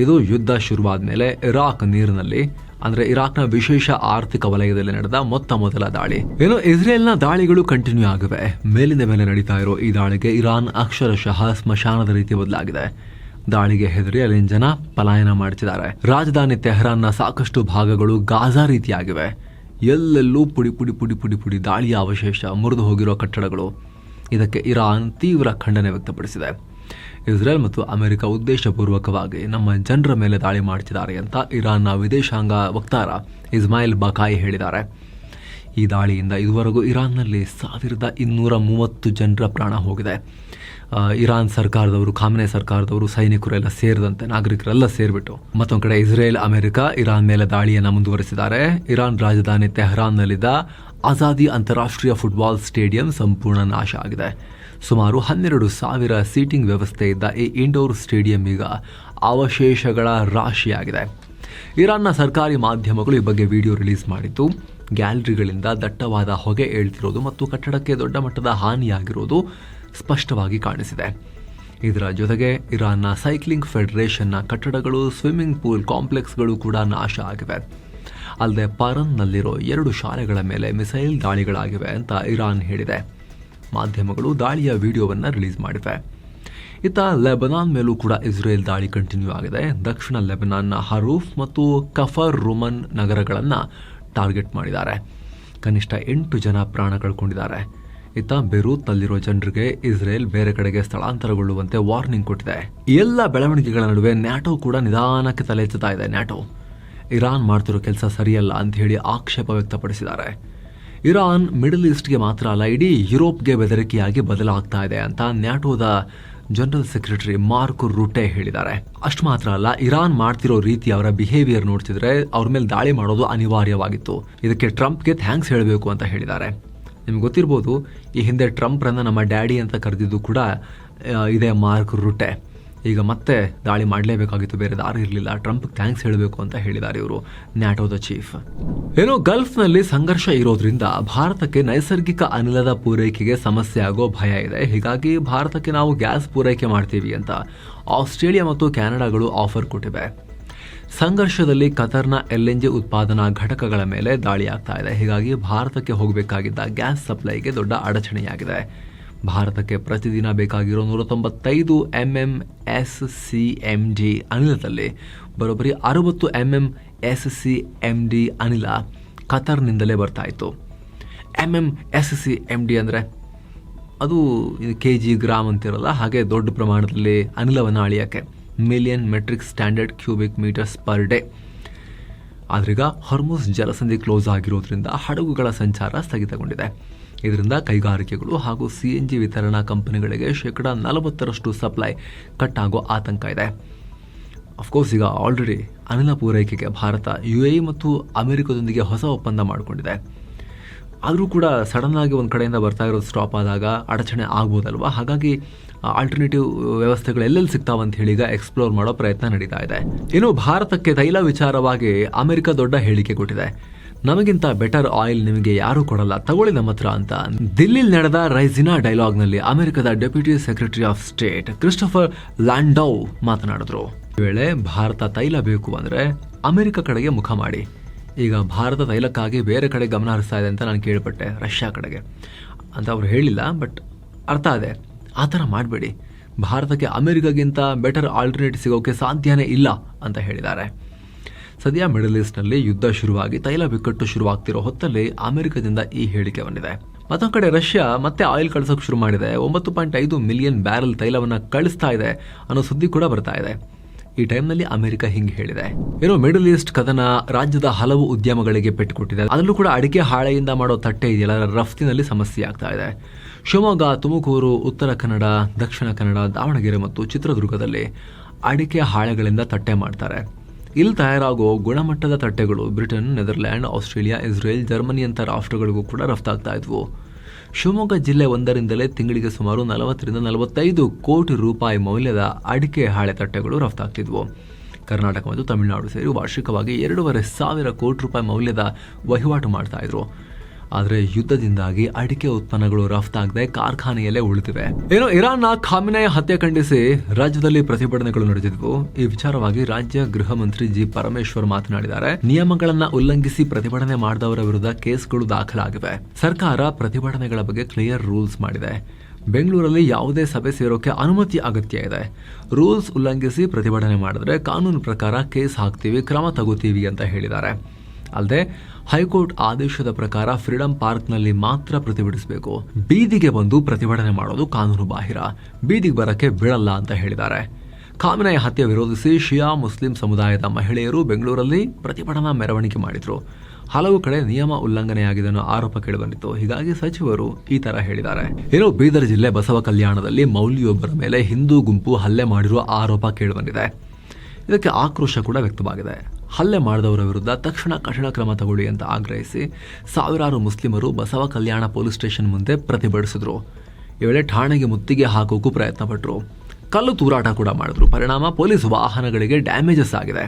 ಇದು ಯುದ್ಧ ಶುರುವಾದ ಮೇಲೆ ಇರಾಕ್ ನೀರಿನಲ್ಲಿ, ಅಂದ್ರೆ ಇರಾಕ್ನ ವಿಶೇಷ ಆರ್ಥಿಕ ವಲಯದಲ್ಲಿ ನಡೆದ ಮೊದಲ ದಾಳಿ. ಏನು ಇಸ್ರೇಲ್ನ ದಾಳಿಗಳು ಕಂಟಿನ್ಯೂ ಆಗಿವೆ. ಮೇಲಿಂದ ಮೇಲೆ ನಡೀತಾ ಇರೋ ಈ ದಾಳಿಗೆ ಇರಾನ್ ಅಕ್ಷರಶಃ ಸ್ಮಶಾನದ ರೀತಿ ಬದಲಾಗಿದೆ. ದಾಳಿಗೆ ಹೆದರಿ ಅಲ್ಲಿನ ಜನ ಪಲಾಯನ ಮಾಡುತ್ತಿದ್ದಾರೆ. ರಾಜಧಾನಿ ತೆಹರಾನ್ನ ಸಾಕಷ್ಟು ಭಾಗಗಳು ಗಾಜಾ ರೀತಿಯಾಗಿವೆ. ಎಲ್ಲೆಲ್ಲೂ ಪುಡಿ ಪುಡಿ ಪುಡಿ ಪುಡಿ ಪುಡಿ ದಾಳಿಯ ಅವಶೇಷ, ಮುರಿದು ಹೋಗಿರೋ ಕಟ್ಟಡಗಳು. ಇದಕ್ಕೆ ಇರಾನ್ ತೀವ್ರ ಖಂಡನೆ ವ್ಯಕ್ತಪಡಿಸಿದೆ. ಇಸ್ರೇಲ್ ಮತ್ತು ಅಮೆರಿಕ ಉದ್ದೇಶಪೂರ್ವಕವಾಗಿ ನಮ್ಮ ಜನರ ಮೇಲೆ ದಾಳಿ ಮಾಡ್ತಿದ್ದಾರೆ ಅಂತ ಇರಾನ್ನ ವಿದೇಶಾಂಗ ವಕ್ತಾರ ಇಸ್ಮಾಯಿಲ್ ಬಕಾಯಿ ಹೇಳಿದ್ದಾರೆ. ಈ ದಾಳಿಯಿಂದ ಇದುವರೆಗೂ ಇರಾನ್ನಲ್ಲಿ 1230 ಜನರ ಪ್ರಾಣ ಹೋಗಿದೆ. ಇರಾನ್ ಸರ್ಕಾರದವರು, ಖಾಮೆನಿ ಸರ್ಕಾರದವರು, ಸೈನಿಕರು ಎಲ್ಲ ಸೇರಿದಂತೆ ನಾಗರಿಕರೆಲ್ಲ ಸೇರಿಬಿಟ್ಟು. ಮತ್ತೊಂದು ಕಡೆ ಇಸ್ರೇಲ್, ಅಮೆರಿಕ ಇರಾನ್ ಮೇಲೆ ದಾಳಿಯನ್ನು ಮುಂದುವರಿಸಿದ್ದಾರೆ. ಇರಾನ್ ರಾಜಧಾನಿ ತೆಹರಾನ್ನಲ್ಲಿದ್ದ ಆಜಾದಿ ಅಂತಾರಾಷ್ಟ್ರೀಯ ಫುಟ್ಬಾಲ್ ಸ್ಟೇಡಿಯಂ ಸಂಪೂರ್ಣ ನಾಶ ಆಗಿದೆ. ಸುಮಾರು 12,000 ಸೀಟಿಂಗ್ ವ್ಯವಸ್ಥೆ ಇದ್ದ ಈ ಇಂಡೋರ್ ಸ್ಟೇಡಿಯಂ ಈಗ ಅವಶೇಷಗಳ ರಾಶಿಯಾಗಿದೆ. ಇರಾನ್ನ ಸರ್ಕಾರಿ ಮಾಧ್ಯಮಗಳು ಈ ಬಗ್ಗೆ ವಿಡಿಯೋ ರಿಲೀಸ್ ಮಾಡಿದ್ದು, ಗ್ಯಾಲರಿಗಳಿಂದ ದಟ್ಟವಾದ ಹೊಗೆ ಏಳ್ತಿರೋದು ಮತ್ತು ಕಟ್ಟಡಕ್ಕೆ ದೊಡ್ಡ ಮಟ್ಟದ ಹಾನಿಯಾಗಿರೋದು ಸ್ಪಷ್ಟವಾಗಿ ಕಾಣಿಸಿದೆ. ಇದರ ಜೊತೆಗೆ ಇರಾನ್ನ ಸೈಕ್ಲಿಂಗ್ ಫೆಡರೇಷನ್ನ ಕಟ್ಟಡಗಳು, ಸ್ವಿಮ್ಮಿಂಗ್ ಪೂಲ್ ಕಾಂಪ್ಲೆಕ್ಸ್ಗಳು ಕೂಡ ನಾಶ ಆಗಿವೆ. ಅಲ್ಲದೆ ಪರನ್ನಲ್ಲಿರೋ 2 ಶಾಲೆಗಳ ಮೇಲೆ ಮಿಸೈಲ್ ದಾಳಿಗಳಾಗಿವೆ ಅಂತ ಇರಾನ್ ಹೇಳಿದೆ. ಮಾಧ್ಯಮಗಳು ದಾಳಿಯ ವಿಡಿಯೋವನ್ನು ರಿಲೀಸ್ ಮಾಡಿವೆ. ಇತ್ತ ಲೆಬನಾನ್ ಮೇಲೂ ಕೂಡ ಇಸ್ರೇಲ್ ದಾಳಿ ಕಂಟಿನ್ಯೂ ಆಗಿದೆ. ದಕ್ಷಿಣ ಲೆಬನಾನ್ನ ಹರೂಫ್ ಮತ್ತು ಕಫರ್ ರುಮನ್ ನಗರಗಳನ್ನು ಟಾರ್ಗೆಟ್ ಮಾಡಿದ್ದಾರೆ. ಕನಿಷ್ಠ 8 ಜನ ಪ್ರಾಣ ಕಳ್ಕೊಂಡಿದ್ದಾರೆ. ಇತ್ತ ಬೆರೂತ್ನಲ್ಲಿರೋ ಜನರಿಗೆ ಇಸ್ರೇಲ್ ಬೇರೆ ಕಡೆಗೆ ಸ್ಥಳಾಂತರಗೊಳ್ಳುವಂತೆ ವಾರ್ನಿಂಗ್ ಕೊಟ್ಟಿದೆ. ಎಲ್ಲ ಬೆಳವಣಿಗೆಗಳ ನಡುವೆ ನ್ಯಾಟೋ ಕೂಡ ನಿಧಾನಕ್ಕೆ ತಲೆ ಎತ್ತುತ್ತಾ ಇದೆ. ನ್ಯಾಟೋ ಇರಾನ್ ಮಾಡ್ತಿರೋ ಕೆಲಸ ಸರಿಯಲ್ಲ ಅಂತ ಹೇಳಿ ಆಕ್ಷೇಪ ವ್ಯಕ್ತಪಡಿಸಿದ್ದಾರೆ. ಇರಾನ್ ಮಿಡಲ್ ಈಸ್ಟ್ಗೆ ಮಾತ್ರ ಅಲ್ಲ, ಇಡೀ ಯುರೋಪ್ಗೆ ಬೆದರಿಕೆಯಾಗಿ ಬದಲಾಗ್ತಾ ಇದೆ ಅಂತ ನ್ಯಾಟೋದ ಜನರಲ್ ಸೆಕ್ರೆಟರಿ ಮಾರ್ಕ್ ರುಟೆ ಹೇಳಿದ್ದಾರೆ. ಅಷ್ಟು ಮಾತ್ರ ಅಲ್ಲ, ಇರಾನ್ ಮಾಡ್ತಿರೋ ರೀತಿ, ಅವರ ಬಿಹೇವಿಯರ್ ನೋಡ್ತಿದ್ರೆ ಅವ್ರ ಮೇಲೆ ದಾಳಿ ಮಾಡೋದು ಅನಿವಾರ್ಯವಾಗಿತ್ತು. ಇದಕ್ಕೆ ಟ್ರಂಪ್ಗೆ ಥ್ಯಾಂಕ್ಸ್ ಹೇಳಬೇಕು ಅಂತ ಹೇಳಿದ್ದಾರೆ. ನಿಮ್ಗೆ ಗೊತ್ತಿರ್ಬೋದು, ಈ ಹಿಂದೆ ಟ್ರಂಪ್ರನ್ನ ನಮ್ಮ ಡ್ಯಾಡಿ ಅಂತ ಕರೆದಿದ್ದು ಕೂಡ ಇದೇ ಮಾರ್ಕ್ ರುಟೆ. ಈಗ ಮತ್ತೆ ದಾಳಿ ಮಾಡಲೇಬೇಕಾಗಿತ್ತು, ಬೇರೆ ದಾರಿ ಇರಲಿಲ್ಲ, ಟ್ರಂಪ್ ಥ್ಯಾಂಕ್ಸ್ ಹೇಳಬೇಕು ಅಂತ ಹೇಳಿದ್ದಾರೆ ಇವರು, ನ್ಯಾಟೋದ ಚೀಫ್. ಏನೋ ಗಲ್ಫ್ನಲ್ಲಿ ಸಂಘರ್ಷ ಇರೋದ್ರಿಂದ ಭಾರತಕ್ಕೆ ನೈಸರ್ಗಿಕ ಅನಿಲದ ಪೂರೈಕೆಗೆ ಸಮಸ್ಯೆ ಆಗೋ ಭಯ ಇದೆ. ಹೀಗಾಗಿ ಭಾರತಕ್ಕೆ ನಾವು ಗ್ಯಾಸ್ ಪೂರೈಕೆ ಮಾಡ್ತೀವಿ ಅಂತ ಆಸ್ಟ್ರೇಲಿಯಾ ಮತ್ತು ಕ್ಯಾನಡಾಗಳು ಆಫರ್ ಕೊಟ್ಟಿವೆ. ಸಂಘರ್ಷದಲ್ಲಿ ಕತರ್ನ LNG ಉತ್ಪಾದನಾ ಘಟಕಗಳ ಮೇಲೆ ದಾಳಿ ಆಗ್ತಾ ಇದೆ. ಹೀಗಾಗಿ ಭಾರತಕ್ಕೆ ಹೋಗಬೇಕಾಗಿದ್ದ ಗ್ಯಾಸ್ ಸಪ್ಲೈಗೆ ದೊಡ್ಡ ಅಡಚಣೆಯಾಗಿದೆ. ಭಾರತಕ್ಕೆ ಪ್ರತಿದಿನ ಬೇಕಾಗಿರೋ 195 MMSCMD ಅನಿಲದಲ್ಲಿ ಬರೋಬ್ಬರಿ 60 MMSCMD ಅನಿಲ ಕತರ್ನಿಂದಲೇ ಬರ್ತಾ ಇತ್ತು. MMSCMD ಅಂದರೆ ಅದು kg ಗ್ರಾಮ್ ಅಂತಿರಲ್ಲ, ಹಾಗೆ ದೊಡ್ಡ ಪ್ರಮಾಣದಲ್ಲಿ ಅನಿಲವನ್ನು ಅಳಿಯೋಕ್ಕೆ million metric standard cubic metres per day. ಆದ್ರೀಗ ಹೊರ್ಮುಸ್ ಜಲಸಂಧಿ ಕ್ಲೋಸ್ ಆಗಿರೋದ್ರಿಂದ ಹಡಗುಗಳ ಸಂಚಾರ ಸ್ಥಗಿತಗೊಂಡಿದೆ. ಇದರಿಂದ ಕೈಗಾರಿಕೆಗಳು ಹಾಗೂ CNG ವಿತರಣಾ ಕಂಪನಿಗಳಿಗೆ 40% ಸಪ್ಲೈ ಕಟ್ ಆಗೋ ಆತಂಕ ಇದೆ. ಅಫ್ಕೋರ್ಸ್ ಈಗ ಆಲ್ರೆಡಿ ಅನಿಲ ಪೂರೈಕೆಗೆ ಭಾರತ UAE ಮತ್ತು ಅಮೆರಿಕದೊಂದಿಗೆ ಹೊಸ ಒಪ್ಪಂದ ಮಾಡಿಕೊಂಡಿದೆ. ಆದರೂ ಕೂಡ ಸಡನ್ ಆಗಿ ಒಂದು ಕಡೆಯಿಂದ ಬರ್ತಾ ಇರೋದು ಸ್ಟಾಪ್ ಆದಾಗ ಅಡಚಣೆ ಆಗ್ಬೋದಲ್ವಾ. ಹಾಗಾಗಿ ಆಲ್ಟರ್ನೇಟಿವ್ ವ್ಯವಸ್ಥೆಗಳು ಎಲ್ಲೆಲ್ಲಿ ಸಿಗ್ತಾವಂತ ಹೇಳಿ ಈಗ ಎಕ್ಸ್ಪ್ಲೋರ್ ಮಾಡೋ ಪ್ರಯತ್ನ ನಡೀತಾ ಇದೆ. ಇನ್ನು ಭಾರತಕ್ಕೆ ತೈಲ ವಿಚಾರವಾಗಿ ಅಮೆರಿಕ ದೊಡ್ಡ ಹೇಳಿಕೆ ಕೊಟ್ಟಿದೆ. ನಮಗಿಂತ ಬೆಟರ್ ಆಯಿಲ್ ನಿಮಗೆ ಯಾರೂ ಕೊಡಲ್ಲ, ತಗೊಳ್ಳಿ ನಮ್ಮ ಹತ್ರ ಅಂತ. ದಿಲ್ಲಿಲಿ ನಡೆದ ರೈಸಿನಾ ಡೈಲಾಗ್ನಲ್ಲಿ ಅಮೆರಿಕದ deputy secretary of state Christopher Landau ಮಾತನಾಡಿದ್ರು. ಈ ವೇಳೆ ಭಾರತ ತೈಲ ಬೇಕು ಅಂದ್ರೆ ಅಮೆರಿಕ ಕಡೆಗೆ ಮುಖ ಮಾಡಿ. ಈಗ ಭಾರತ ತೈಲಕ್ಕಾಗಿ ಬೇರೆ ಕಡೆ ಗಮನ ಹರಿಸ್ತಾ ಇದೆ ಅಂತ ನಾನು ಕೇಳ್ಪಟ್ಟೆ, ರಷ್ಯಾ ಕಡೆಗೆ ಅಂತ ಅವ್ರು ಹೇಳಿಲ್ಲ, ಬಟ್ ಅರ್ಥ ಇದೆ. ಆ ಥರ ಮಾಡಬೇಡಿ. ಭಾರತಕ್ಕೆ ಅಮೆರಿಕಾಗಿಂತ ಬೆಟರ್ ಆಲ್ಟರ್ನೇಟ್ ಸಿಗೋಕೆ ಸಾಧ್ಯನೇ ಇಲ್ಲ ಅಂತ ಹೇಳಿದ್ದಾರೆ. ಸದ್ಯ ಮಿಡಲ್ ಈಸ್ಟ್ನಲ್ಲಿ ಯುದ್ಧ ಶುರುವಾಗಿ ತೈಲ ಬಿಕ್ಕಟ್ಟು ಶುರುವಾಗ್ತಿರೋ ಹೊತ್ತಲ್ಲಿ ಅಮೆರಿಕದಿಂದ ಈ ಹೇಳಿಕೆ ಬಂದಿದೆ. ಮತ್ತೊಂದು ಕಡೆ ರಷ್ಯಾ ಮತ್ತೆ ಆಯಿಲ್ ಕಳಿಸೋಕೆ ಶುರು ಮಾಡಿದೆ. 9.5 ಮಿಲಿಯನ್ ಬ್ಯಾರಲ್ ತೈಲವನ್ನ ಕಳಿಸ್ತಾ ಇದೆ ಅನ್ನೋ ಸುದ್ದಿ ಕೂಡ ಬರ್ತಾ ಇದೆ. ಈ ಟೈಮ್ನಲ್ಲಿ ಅಮೆರಿಕ ಹಿಂಗೆ ಹೇಳಿದೆ. ಏನೋ ಮಿಡಲ್ ಈಸ್ಟ್ ಕದನ ರಾಜ್ಯದ ಹಲವು ಉದ್ಯಮಗಳಿಗೆ ಪೆಟ್ಟು ಕೊಟ್ಟಿದೆ. ಅದರಲ್ಲೂ ಕೂಡ ಅಡಿಕೆ ಹಾಳೆಯಿಂದ ಮಾಡೋ ತಟ್ಟೆ ಇದೆಯಲ್ಲ, ರಫ್ತಿನಲ್ಲಿ ಸಮಸ್ಯೆ ಆಗ್ತಾ ಇದೆ. ಶಿವಮೊಗ್ಗ, ತುಮಕೂರು, ಉತ್ತರ ಕನ್ನಡ, ದಕ್ಷಿಣ ಕನ್ನಡ, ದಾವಣಗೆರೆ ಮತ್ತು ಚಿತ್ರದುರ್ಗದಲ್ಲಿ ಅಡಿಕೆ ಹಾಳೆಗಳಿಂದ ತಟ್ಟೆ ಮಾಡ್ತಾರೆ. ಇಲ್ಲಿ ತಯಾರಾಗೋ ಗುಣಮಟ್ಟದ ತಟ್ಟೆಗಳು Britain, Netherland, Australia, Israel, Germany ಅಂತ ರಾಷ್ಟ್ರಗಳಿಗೂ ಕೂಡ ರಫ್ತಾಗ್ತಾ ಇದ್ವು. ಶಿವಮೊಗ್ಗ ಜಿಲ್ಲೆ ಒಂದರಿಂದಲೇ ತಿಂಗಳಿಗೆ ಸುಮಾರು 40-45 ಕೋಟಿ ರೂಪಾಯಿ ಮೌಲ್ಯದ ಅಡಿಕೆ ಹಾಳೆ ತಟ್ಟೆಗಳು ರಫ್ತಾಗ್ತಿದ್ವು. ಕರ್ನಾಟಕ ಮತ್ತು ತಮಿಳುನಾಡು ಸೇರಿ ವಾರ್ಷಿಕವಾಗಿ 2,500 ಕೋಟಿ ರೂಪಾಯಿ ಮೌಲ್ಯದ ವಹಿವಾಟು ಮಾಡ್ತಾ ಇದ್ರು. ಆದರೆ ಯುದ್ಧದಿಂದಾಗಿ ಅಡಿಕೆ ಉತ್ಪನ್ನಗಳು ರಫ್ತಾಗದೆ ಕಾರ್ಖಾನೆಯಲ್ಲೇ ಉಳಿದಿವೆ. ಏನೋ ಇರಾನ್ನ ಖಾಮಿನೈ ಹತ್ಯೆ ಖಂಡಿಸಿ ರಾಜ್ಯದಲ್ಲಿ ಪ್ರತಿಭಟನೆಗಳು ನಡೆದಿದ್ವು. ಈ ವಿಚಾರವಾಗಿ ರಾಜ್ಯ ಗೃಹ ಮಂತ್ರಿ ಜಿ ಪರಮೇಶ್ವರ್ ಮಾತನಾಡಿದ್ದಾರೆ. ನಿಯಮಗಳನ್ನ ಉಲ್ಲಂಘಿಸಿ ಪ್ರತಿಭಟನೆ ಮಾಡಿದವರ ವಿರುದ್ಧ ಕೇಸ್ಗಳು ದಾಖಲಾಗಿವೆ. ಸರ್ಕಾರ ಪ್ರತಿಭಟನೆಗಳ ಬಗ್ಗೆ ಕ್ಲಿಯರ್ ರೂಲ್ಸ್ ಮಾಡಿದೆ. ಬೆಂಗಳೂರಲ್ಲಿ ಯಾವುದೇ ಸಭೆ ಸೇರೋಕೆ ಅನುಮತಿ ಅಗತ್ಯ ಇದೆ. ರೂಲ್ಸ್ ಉಲ್ಲಂಘಿಸಿ ಪ್ರತಿಭಟನೆ ಮಾಡಿದ್ರೆ ಕಾನೂನು ಪ್ರಕಾರ ಕೇಸ್ ಹಾಕ್ತೀವಿ, ಕ್ರಮ ತಗೋತೀವಿ ಅಂತ ಹೇಳಿದ್ದಾರೆ. ಅಲ್ಲದೆ ಹೈಕೋರ್ಟ್ ಆದೇಶದ ಪ್ರಕಾರ ಫ್ರೀಡಂ ಪಾರ್ಕ್ನಲ್ಲಿ ಮಾತ್ರ ಪ್ರತಿಭಟಿಸಬೇಕು. ಬೀದಿಗೆ ಬಂದು ಪ್ರತಿಭಟನೆ ಮಾಡೋದು ಕಾನೂನು ಬಾಹಿರ. ಬೀದಿಗೆ ಬರಕ್ಕೆ ಬಿಡಲ್ಲ ಅಂತ ಹೇಳಿದ್ದಾರೆ. ಖಾಮಿನೈ ಹತ್ಯೆ ವಿರೋಧಿಸಿ ಶಿಯಾ ಮುಸ್ಲಿಂ ಸಮುದಾಯದ ಮಹಿಳೆಯರು ಬೆಂಗಳೂರಲ್ಲಿ ಪ್ರತಿಭಟನಾ ಮೆರವಣಿಗೆ ಮಾಡಿದ್ರು. ಹಲವು ಕಡೆ ನಿಯಮ ಉಲ್ಲಂಘನೆಯಾಗಿದೆ ಅನ್ನೋ ಆರೋಪ ಕೇಳಿಬಂದಿತ್ತು. ಹೀಗಾಗಿ ಸಚಿವರು ಈ ತರ ಹೇಳಿದ್ದಾರೆ. ಏನೋ ಬೀದರ್ ಜಿಲ್ಲೆ ಬಸವ ಕಲ್ಯಾಣದಲ್ಲಿ ಮೌಲ್ವಿಯೊಬ್ಬರ ಮೇಲೆ ಹಿಂದೂ ಗುಂಪು ಹಲ್ಲೆ ಮಾಡಿರುವ ಆರೋಪ ಕೇಳಿಬಂದಿದೆ. ಇದಕ್ಕೆ ಆಕ್ರೋಶ ಕೂಡ ವ್ಯಕ್ತವಾಗಿದೆ. ಹಲ್ಲೆ ಮಾಡಿದವರ ವಿರುದ್ಧ ತಕ್ಷಣ ಕಠಿಣ ಕ್ರಮ ತಗೊಳ್ಳಿ ಅಂತ ಆಗ್ರಹಿಸಿ ಸಾವಿರಾರು ಮುಸ್ಲಿಮರು ಬಸವ ಕಲ್ಯಾಣ ಪೊಲೀಸ್ ಸ್ಟೇಷನ್ ಮುಂದೆ ಪ್ರತಿಭಟಿಸಿದ್ರು. ಈ ವೇಳೆ ಠಾಣೆಗೆ ಮುತ್ತಿಗೆ ಹಾಕೋಕ್ಕೂ ಪ್ರಯತ್ನ ಪಟ್ಟರು. ಕಲ್ಲು ತೂರಾಟ ಕೂಡ ಮಾಡಿದ್ರು. ಪರಿಣಾಮ ಪೊಲೀಸ್ ವಾಹನಗಳಿಗೆ ಡ್ಯಾಮೇಜಸ್ ಆಗಿದೆ.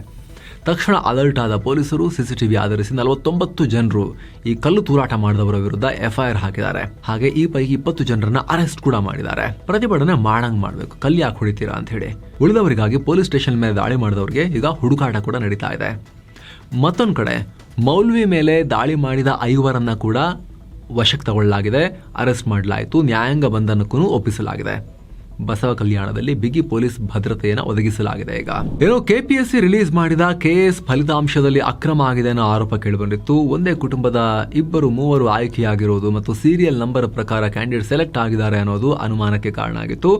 ತಕ್ಷಣ ಅಲರ್ಟ್ ಆದ ಪೊಲೀಸರು ಸಿಸಿಟಿವಿ ಆಧರಿಸಿ 49 ಜನರು ಈ ಕಲ್ಲು ತೂರಾಟ ಮಾಡಿದವರ ವಿರುದ್ಧ ಎಫ್ಐಆರ್ ಹಾಕಿದ್ದಾರೆ. ಹಾಗೆ ಈ ಪೈಕಿ 20 ಜನರನ್ನ ಅರೆಸ್ಟ್ ಕೂಡ ಮಾಡಿದ್ದಾರೆ. ಪ್ರತಿಭಟನೆ ಮಾಡಬೇಕು, ಕಲ್ಲು ಯಾಕೆ ಹೊಡಿತೀರಾ ಅಂತ ಹೇಳಿ. ಉಳಿದವರಿಗಾಗಿ ಪೊಲೀಸ್ ಸ್ಟೇಷನ್ ಮೇಲೆ ದಾಳಿ ಮಾಡಿದವರಿಗೆ ಈಗ ಹುಡುಕಾಟ ಕೂಡ ನಡೀತಾ ಇದೆ. ಮತ್ತೊಂದು ಕಡೆ ಮೌಲ್ವಿ ಮೇಲೆ ದಾಳಿ ಮಾಡಿದ 5 ಕೂಡ ವಶಕ್ಕೆ ತಗೊಳ್ಳಲಾಗಿದೆ, ಅರೆಸ್ಟ್ ಮಾಡಲಾಯಿತು, ನ್ಯಾಯಾಂಗ ಬಂಧನಕ್ಕೂ ಒಪ್ಪಿಸಲಾಗಿದೆ. ಬಸವ ಕಲ್ಯಾಣದಲ್ಲಿ ಬಿಗಿ ಪೊಲೀಸ್ ಭದ್ರತೆಯನ್ನು ಒದಗಿಸಲಾಗಿದೆ. ಈಗ ಏನೋ ಕೆಪಿಎಸ್ಸಿ ರಿಲೀಸ್ ಮಾಡಿದ ಕೆಎಎಸ್ ಫಲಿತಾಂಶದಲ್ಲಿ ಅಕ್ರಮ ಆಗಿದೆ ಅನ್ನೋ ಆರೋಪ ಕೇಳಿಬಂದಿತ್ತು. ಒಂದೇ ಕುಟುಂಬದ 2-3 ಆಯ್ಕೆಯಾಗಿರೋದು ಮತ್ತು ಸೀರಿಯಲ್ ನಂಬರ್ ಪ್ರಕಾರ ಕ್ಯಾಂಡಿಡೇಟ್ ಸೆಲೆಕ್ಟ್ ಆಗಿದ್ದಾರೆ ಅನ್ನೋದು ಅನುಮಾನಕ್ಕೆ ಕಾರಣ ಆಗಿತ್ತು.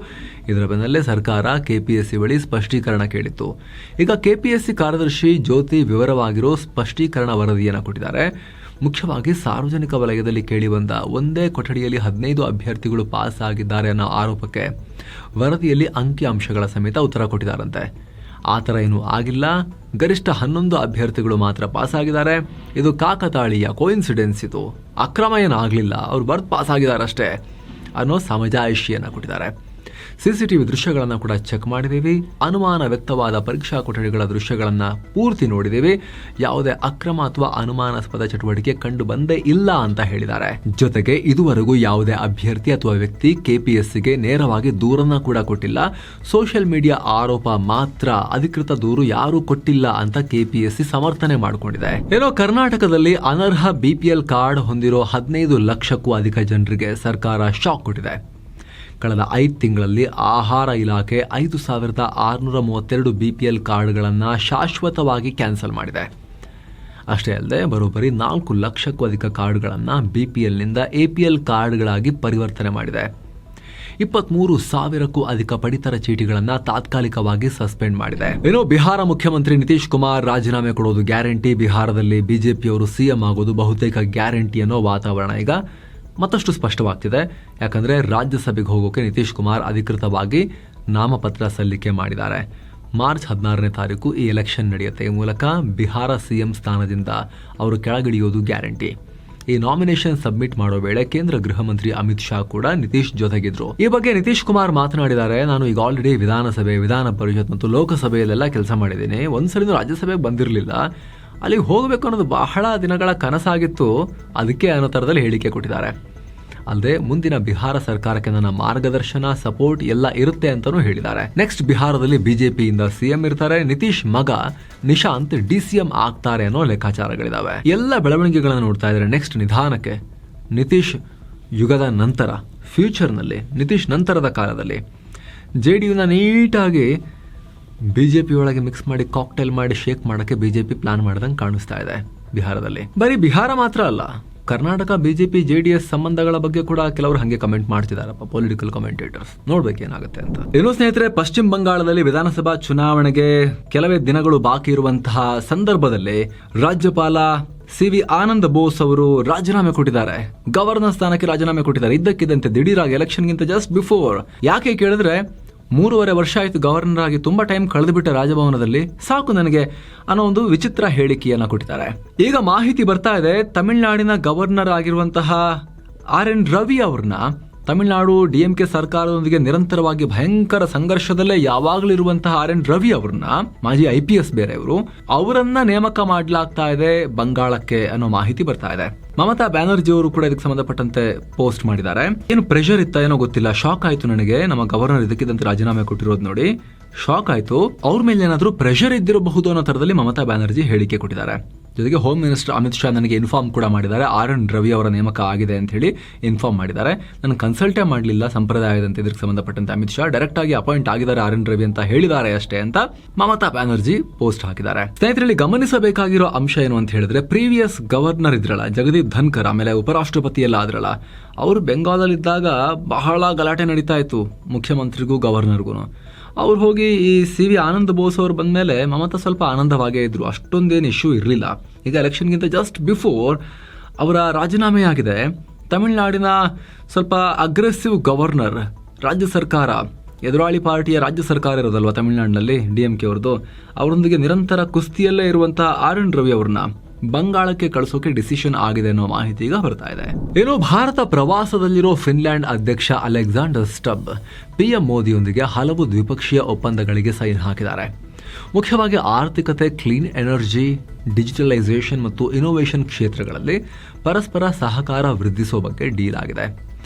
ಇದರ ಬೆನ್ನಲ್ಲೇ ಸರ್ಕಾರ ಕೆಪಿಎಸ್ಸಿ ಬಳಿ ಸ್ಪಷ್ಟೀಕರಣ ಕೇಳಿತ್ತು. ಈಗ ಕೆಪಿಎಸ್ಸಿ ಕಾರ್ಯದರ್ಶಿ ಜ್ಯೋತಿ ವಿವರವಾಗಿರೋ ಸ್ಪಷ್ಟೀಕರಣ ವರದಿಯನ್ನು ಕೊಟ್ಟಿದ್ದಾರೆ. ಮುಖ್ಯವಾಗಿ ಸಾರ್ವಜನಿಕ ವಲಯದಲ್ಲಿ ಕೇಳಿಬಂದ ಒಂದೇ ಕೊಠಡಿಯಲ್ಲಿ 15 ಅಭ್ಯರ್ಥಿಗಳು ಪಾಸ್ ಆಗಿದ್ದಾರೆ ಅನ್ನೋ ಆರೋಪಕ್ಕೆ ವರದಿಯಲ್ಲಿ ಅಂಕಿಅಂಶಗಳ ಸಮೇತ ಉತ್ತರ ಕೊಟ್ಟಿದ್ದಾರಂತೆ. ಆ ಥರ ಏನೂ ಆಗಿಲ್ಲ, ಗರಿಷ್ಠ 11 ಅಭ್ಯರ್ಥಿಗಳು ಮಾತ್ರ ಪಾಸ್ ಆಗಿದ್ದಾರೆ. ಇದು ಕಾಕತಾಳೀಯ ಕೋಇನ್ಸಿಡೆನ್ಸ್, ಇದು ಅಕ್ರಮ ಏನಾಗಲಿಲ್ಲ, ಅವ್ರು ಬರ್ದು ಪಾಸ್ ಆಗಿದ್ದಾರಷ್ಟೇ ಅನ್ನೋ ಸಮಜಾಯಿಷಿಯನ್ನು ಕೊಟ್ಟಿದ್ದಾರೆ. ಸಿಸಿಟಿವಿ ದೃಶ್ಯಗಳನ್ನು ಕೂಡ ಚೆಕ್ ಮಾಡಿದ್ದೀವಿ. ಅನುಮಾನ ವ್ಯಕ್ತವಾದ ಪರೀಕ್ಷಾ ಕೊಠಡಿಗಳ ದೃಶ್ಯಗಳನ್ನು ಪೂರ್ತಿ ನೋಡಿದ್ದೀವಿ. ಯಾವುದೇ ಅಕ್ರಮ ಅಥವಾ ಅನುಮಾನಾಸ್ಪದ ಚಟುವಟಿಕೆ ಕಂಡು ಬಂದೇ ಇಲ್ಲ ಅಂತ ಹೇಳಿದ್ದಾರೆ. ಜೊತೆಗೆ ಇದುವರೆಗೂ ಯಾವುದೇ ಅಭ್ಯರ್ಥಿ ಅಥವಾ ವ್ಯಕ್ತಿ ಕೆಪಿಎಸ್ಸಿಗೆ ನೇರವಾಗಿ ದೂರನ್ನ ಕೂಡ ಕೊಟ್ಟಿಲ್ಲ. ಸೋಷಿಯಲ್ ಮೀಡಿಯಾ ಆರೋಪ ಮಾತ್ರ, ಅಧಿಕೃತ ದೂರು ಯಾರೂ ಕೊಟ್ಟಿಲ್ಲ ಅಂತ ಕೆಪಿಎಸ್ಸಿ ಸಮರ್ಥನೆ ಮಾಡಿಕೊಂಡಿದೆ. ಏನೋ ಕರ್ನಾಟಕದಲ್ಲಿ ಅನರ್ಹ ಬಿಪಿಎಲ್ ಕಾರ್ಡ್ ಹೊಂದಿರೋ 15 ಲಕ್ಷಕ್ಕೂ ಅಧಿಕ ಜನರಿಗೆ ಸರ್ಕಾರ ಶಾಕ್ ಕೊಟ್ಟಿದೆ. ಕಳೆದ 5 ತಿಂಗಳಲ್ಲಿ ಆಹಾರ ಇಲಾಖೆ 5,632 ಬಿಪಿಎಲ್ ಕಾರ್ಡ್ಗಳನ್ನು ಶಾಶ್ವತವಾಗಿ ಕ್ಯಾನ್ಸಲ್ ಮಾಡಿದೆ. ಅಷ್ಟೇ ಅಲ್ಲದೆ ಬರೋಬ್ಬರಿ 4 ಲಕ್ಷಕ್ಕೂ ಅಧಿಕ ಕಾರ್ಡ್ಗಳನ್ನು ಬಿಪಿಎಲ್ನಿಂದ ಎಪಿಎಲ್ ಕಾರ್ಡ್ಗಳಾಗಿ ಪರಿವರ್ತನೆ ಮಾಡಿದೆ. 23,000ಕ್ಕೂ ಅಧಿಕ ಪಡಿತರ ಚೀಟಿಗಳನ್ನು ತಾತ್ಕಾಲಿಕವಾಗಿ ಸಸ್ಪೆಂಡ್ ಮಾಡಿದೆ. ಏನೋ ಬಿಹಾರ ಮುಖ್ಯಮಂತ್ರಿ ನಿತೀಶ್ ಕುಮಾರ್ ರಾಜೀನಾಮೆ ಕೊಡೋದು ಗ್ಯಾರಂಟಿ, ಬಿಹಾರದಲ್ಲಿ ಬಿಜೆಪಿಯವರು ಸಿಎಂ ಆಗೋದು ಬಹುತೇಕ ಗ್ಯಾರಂಟಿ ಅನ್ನೋ ವಾತಾವರಣ ಈಗ ಮತ್ತಷ್ಟು ಸ್ಪಷ್ಟವಾಗ್ತಿದೆ. ಯಾಕಂದರೆ ರಾಜ್ಯಸಭೆಗೆ ಹೋಗೋಕೆ ನಿತೀಶ್ ಕುಮಾರ್ ಅಧಿಕೃತವಾಗಿ ನಾಮಪತ್ರ ಸಲ್ಲಿಕೆ ಮಾಡಿದ್ದಾರೆ. ಮಾರ್ಚ್ 16ನೇ ತಾರೀಕು ಈ ಎಲೆಕ್ಷನ್ ನಡೆಯುತ್ತೆ. ಈ ಮೂಲಕ ಬಿಹಾರ ಸಿಎಂ ಸ್ಥಾನದಿಂದ ಅವರು ಕೆಳಗಿಳಿಯೋದು ಗ್ಯಾರಂಟಿ. ಈ ನಾಮಿನೇಷನ್ ಸಬ್ಮಿಟ್ ಮಾಡೋ ವೇಳೆ ಕೇಂದ್ರ ಗೃಹ ಮಂತ್ರಿ ಅಮಿತ್ ಶಾ ಕೂಡ ನಿತೀಶ್ ಜೊತೆಗಿದ್ರು. ಈ ಬಗ್ಗೆ ನಿತೀಶ್ ಕುಮಾರ್ ಮಾತನಾಡಿದ್ದಾರೆ. ನಾನು ಈಗ ಆಲ್ರೆಡಿ ವಿಧಾನಸಭೆ, ವಿಧಾನ ಪರಿಷತ್ ಮತ್ತು ಲೋಕಸಭೆಯಲ್ಲೆಲ್ಲ ಕೆಲಸ ಮಾಡಿದ್ದೀನಿ. ಒಂದ್ಸಲಿನೂ ರಾಜ್ಯಸಭೆಗೆ ಬಂದಿರಲಿಲ್ಲ. ಅಲ್ಲಿಗೆ ಹೋಗಬೇಕು ಅನ್ನೋದು ಬಹಳ ದಿನಗಳ ಕನಸಾಗಿತ್ತು. ಅದಕ್ಕೆ ಅನ್ನೋ ಥರದಲ್ಲಿ ಹೇಳಿಕೆ ಕೊಟ್ಟಿದ್ದಾರೆ. ಅಲ್ಲದೆ ಮುಂದಿನ ಬಿಹಾರ ಸರ್ಕಾರಕ್ಕೆ ನನ್ನ ಮಾರ್ಗದರ್ಶನ, ಸಪೋರ್ಟ್ ಎಲ್ಲ ಇರುತ್ತೆ ಅಂತಲೂ ಹೇಳಿದ್ದಾರೆ. ನೆಕ್ಸ್ಟ್ ಬಿಹಾರದಲ್ಲಿ ಬಿಜೆಪಿಯಿಂದ ಸಿಎಂ ಇರ್ತಾರೆ. ನಿತೀಶ್ ಮಗ ನಿಶಾಂತ್ ಡಿಸಿಎಂ ಆಗ್ತಾರೆ ಅನ್ನೋ ಲೆಕ್ಕಾಚಾರಗಳಿದಾವೆ. ಎಲ್ಲ ಬೆಳವಣಿಗೆಗಳನ್ನು ನೋಡ್ತಾ ಇದ್ದಾರೆ. ನೆಕ್ಸ್ಟ್ ನಿಧಾನಕ್ಕೆ ನಿತೀಶ್ ಯುಗದ ನಂತರ, ಫ್ಯೂಚರ್ನಲ್ಲಿ ನಿತೀಶ್ ನಂತರದ ಕಾಲದಲ್ಲಿ JDU ನೀಟಾಗಿ BJP ಒಳಗೆ ಮಿಕ್ಸ್ ಮಾಡಿ ಕಾಕ್ಟೈಲ್ ಮಾಡಿ ಶೇಕ್ ಮಾಡೋಕ್ಕೆ BJP ಪ್ಲಾನ್ ಮಾಡ್ದಂಗೆ ಕಾಣಿಸ್ತಾ ಇದೆ ಬಿಹಾರದಲ್ಲಿ. ಬರೀ ಬಿಹಾರ ಮಾತ್ರ ಅಲ್ಲ, ಕರ್ನಾಟಕ BJP JDS ಸಂಬಂಧಗಳ ಬಗ್ಗೆ ಕೂಡ ಕೆಲವರು ಹಂಗೆ ಕಮೆಂಟ್ ಮಾಡ್ತಿದಾರಪ್ಪ, ಪೊಲಿಟಿಕಲ್ ಕಮೆಂಟೇಟರ್ಸ್. ನೋಡ್ಬೇಕೇನಾಗುತ್ತೆ ಅಂತ. ಇನ್ನು ಸ್ನೇಹಿತರೆ, ಪಶ್ಚಿಮ ಬಂಗಾಳದಲ್ಲಿ ವಿಧಾನಸಭಾ ಚುನಾವಣೆಗೆ ಕೆಲವೇ ದಿನಗಳು ಬಾಕಿ ಇರುವಂತಹ ಸಂದರ್ಭದಲ್ಲಿ ರಾಜ್ಯಪಾಲ CV ಆನಂದ್ ಬೋಸ್ ಅವರು ರಾಜೀನಾಮೆ ಕೊಟ್ಟಿದ್ದಾರೆ. ಗವರ್ನರ್ ಸ್ಥಾನಕ್ಕೆ ರಾಜೀನಾಮೆ ಕೊಟ್ಟಿದ್ದಾರೆ ಇದ್ದಕ್ಕಿದ್ದಂತೆ, ದಿಢೀರಾಗಿ ಎಲೆಕ್ಷನ್ಗಿಂತ ಜಸ್ಟ್ ಬಿಫೋರ್. ಯಾಕೆ ಕೇಳಿದ್ರೆ 3.5 ವರ್ಷ ಆಯ್ತು ಗವರ್ನರ್ ಆಗಿ, ತುಂಬಾ ಟೈಮ್ ಕಳೆದುಬಿಟ್ಟೆ ರಾಜಭವನದಲ್ಲಿ, ಸಾಕು ನನಗೆ ಅನ್ನೋ ಒಂದು ವಿಚಿತ್ರ ಹೇಳಿಕೆಯನ್ನ ಕೊಟ್ಟಿದ್ದಾರೆ. ಈಗ ಮಾಹಿತಿ ಬರ್ತಾ ಇದೆ, ತಮಿಳುನಾಡಿನ ಗವರ್ನರ್ ಆಗಿರುವಂತಹ RN ರವಿ ಅವ್ರನ್ನ ತಮಿಳುನಾಡು DMK ಸರ್ಕಾರದೊಂದಿಗೆ ನಿರಂತರವಾಗಿ ಭಯಂಕರ ಸಂಘರ್ಷದಲ್ಲೇ ಯಾವಾಗಲೂ ಇರುವಂತಹ RN ರವಿ ಅವ್ರನ್ನ, ಮಾಜಿ IPS ಬೇರೆ ಅವರು, ಅವರನ್ನ ನೇಮಕ ಮಾಡಲಾಗ್ತಾ ಇದೆ ಬಂಗಾಳಕ್ಕೆ ಅನ್ನೋ ಮಾಹಿತಿ ಬರ್ತಾ ಇದೆ. ಮಮತಾ ಬ್ಯಾನರ್ಜಿ ಅವರು ಕೂಡ ಇದಕ್ಕೆ ಸಂಬಂಧಪಟ್ಟಂತೆ ಪೋಸ್ಟ್ ಮಾಡಿದ್ದಾರೆ. ಏನು ಪ್ರೆಷರ್ ಇತ್ತ ಏನೋ ಗೊತ್ತಿಲ್ಲ, ಶಾಕ್ ಆಯ್ತು ನನಗೆ. ನಮ್ಮ ಗವರ್ನರ್ ಇದಕ್ಕಿದ್ದಂತೆ ರಾಜೀನಾಮೆ ಕೊಟ್ಟಿರೋದು ನೋಡಿ ಶಾಕ್ ಆಯ್ತು. ಅವ್ರ ಮೇಲೆ ಏನಾದರೂ ಪ್ರೆಷರ್ ಇದ್ದಿರಬಹುದು ಅನ್ನೋ ತರದಲ್ಲಿ ಮಮತಾ ಬ್ಯಾನರ್ಜಿ ಹೇಳಿಕೆ ಕೊಟ್ಟಿದ್ದಾರೆ. ಜೊತೆಗೆ ಹೋಮ್ ಮಿನಿಸ್ಟರ್ ಅಮಿತ್ ಶಾ ನನಗೆ ಇನ್ಫಾರ್ಮ್ ಕೂಡ ಮಾಡಿದ್ದಾರೆ, RN ರವಿ ಅವರ ನೇಮಕ ಆಗಿದೆ ಅಂತ ಹೇಳಿ ಇನ್ಫಾರ್ಮ್ ಮಾಡಿದ್ದಾರೆ. ನಾನು ಕನ್ಸಲ್ಟೇ ಮಾಡಲಿಲ್ಲ ಸಂಪ್ರದಾಯದಂತೆ ಇದಕ್ಕೆ ಸಂಬಂಧಪಟ್ಟಂತೆ. ಅಮಿತ್ ಶಾ ಡೈರೆಕ್ಟ್ ಆಗಿ ಅಪಾಯಿಂಟ್ ಆಗಿದ್ದಾರೆ RN ರವಿ ಅಂತ ಹೇಳಿದ್ದಾರೆ ಅಷ್ಟೇ ಅಂತ ಮಮತಾ ಬ್ಯಾನರ್ಜಿ ಪೋಸ್ಟ್ ಹಾಕಿದ್ದಾರೆ. ಸ್ನೇಹಿತರಲ್ಲಿ ಗಮನಿಸಬೇಕಾಗಿರೋ ಅಂಶ ಏನು ಅಂತ ಹೇಳಿದ್ರೆ, ಪ್ರೀವಿಯಸ್ ಗವರ್ನರ್ ಇದ್ರಲ್ಲ ಜಗದೀಪ್ ಧನ್ಕರ್, ಆಮೇಲೆ ಉಪರಾಷ್ಟ್ರಪತಿ ಎಲ್ಲ ಆದ್ರಲ್ಲ, ಅವರು ಬೆಂಗಾಲಲ್ಲಿದ್ದಾಗ ಬಹಳ ಗಲಾಟೆ ನಡೀತಾ ಇತ್ತು ಮುಖ್ಯಮಂತ್ರಿಗೂ ಗವರ್ನರ್ಗೂ. ಅವ್ರು ಹೋಗಿ ಈ CV ಆನಂದ್ ಬೋಸ್ ಅವ್ರು ಬಂದ ಮೇಲೆ ಮಮತಾ ಸ್ವಲ್ಪ ಆನಂದವಾಗೇ ಇದ್ರು, ಅಷ್ಟೊಂದೇನು ಇಶ್ಯೂ ಇರಲಿಲ್ಲ. ಈಗ ಎಲೆಕ್ಷನ್ಗಿಂತ ಜಸ್ಟ್ ಬಿಫೋರ್ ಅವರ ರಾಜೀನಾಮೆ ಆಗಿದೆ. ತಮಿಳುನಾಡಿನ ಸ್ವಲ್ಪ ಅಗ್ರೆಸಿವ್ ಗವರ್ನರ್, ರಾಜ್ಯ ಸರ್ಕಾರ, ಎದುರಾಳಿ ಪಾರ್ಟಿಯ ರಾಜ್ಯ ಸರ್ಕಾರ ಇರೋದಲ್ವ ತಮಿಳುನಾಡಿನಲ್ಲಿ DMK ಅವ್ರದ್ದು, ಅವರೊಂದಿಗೆ ನಿರಂತರ ಕುಸ್ತಿಯಲ್ಲೇ ಇರುವಂತಹ RN ರವಿ ಅವ್ರನ್ನ ಬಂಗಾಳಕ್ಕೆ ಕಳಿಸೋಕೆ ಡಿಸಿಷನ್ ಆಗಿದೆ ಅನ್ನೋ ಮಾಹಿತಿ ಈಗ ಬರ್ತಾ ಇದೆ. ಏನು, ಭಾರತ ಪ್ರವಾಸದಲ್ಲಿರೋ ಫಿನ್ಲ್ಯಾಂಡ್ ಅಧ್ಯಕ್ಷ ಅಲೆಕ್ಸಾಂಡರ್ ಸ್ಟಬ್ PM ಮೋದಿಯೊಂದಿಗೆ ಹಲವು ದ್ವಿಪಕ್ಷೀಯ ಒಪ್ಪಂದಗಳಿಗೆ ಸೈನ್ ಹಾಕಿದ್ದಾರೆ. ಮುಖ್ಯವಾಗಿ ಆರ್ಥಿಕತೆ, ಕ್ಲೀನ್ ಎನರ್ಜಿ, ಡಿಜಿಟಲೈಸೇಷನ್ ಮತ್ತು ಇನೋವೇಷನ್ ಕ್ಷೇತ್ರಗಳಲ್ಲಿ ಪರಸ್ಪರ ಸಹಕಾರ ವೃದ್ಧಿಸುವ ಬಗ್ಗೆ ಡೀಲ್ ಆಗಿದೆ.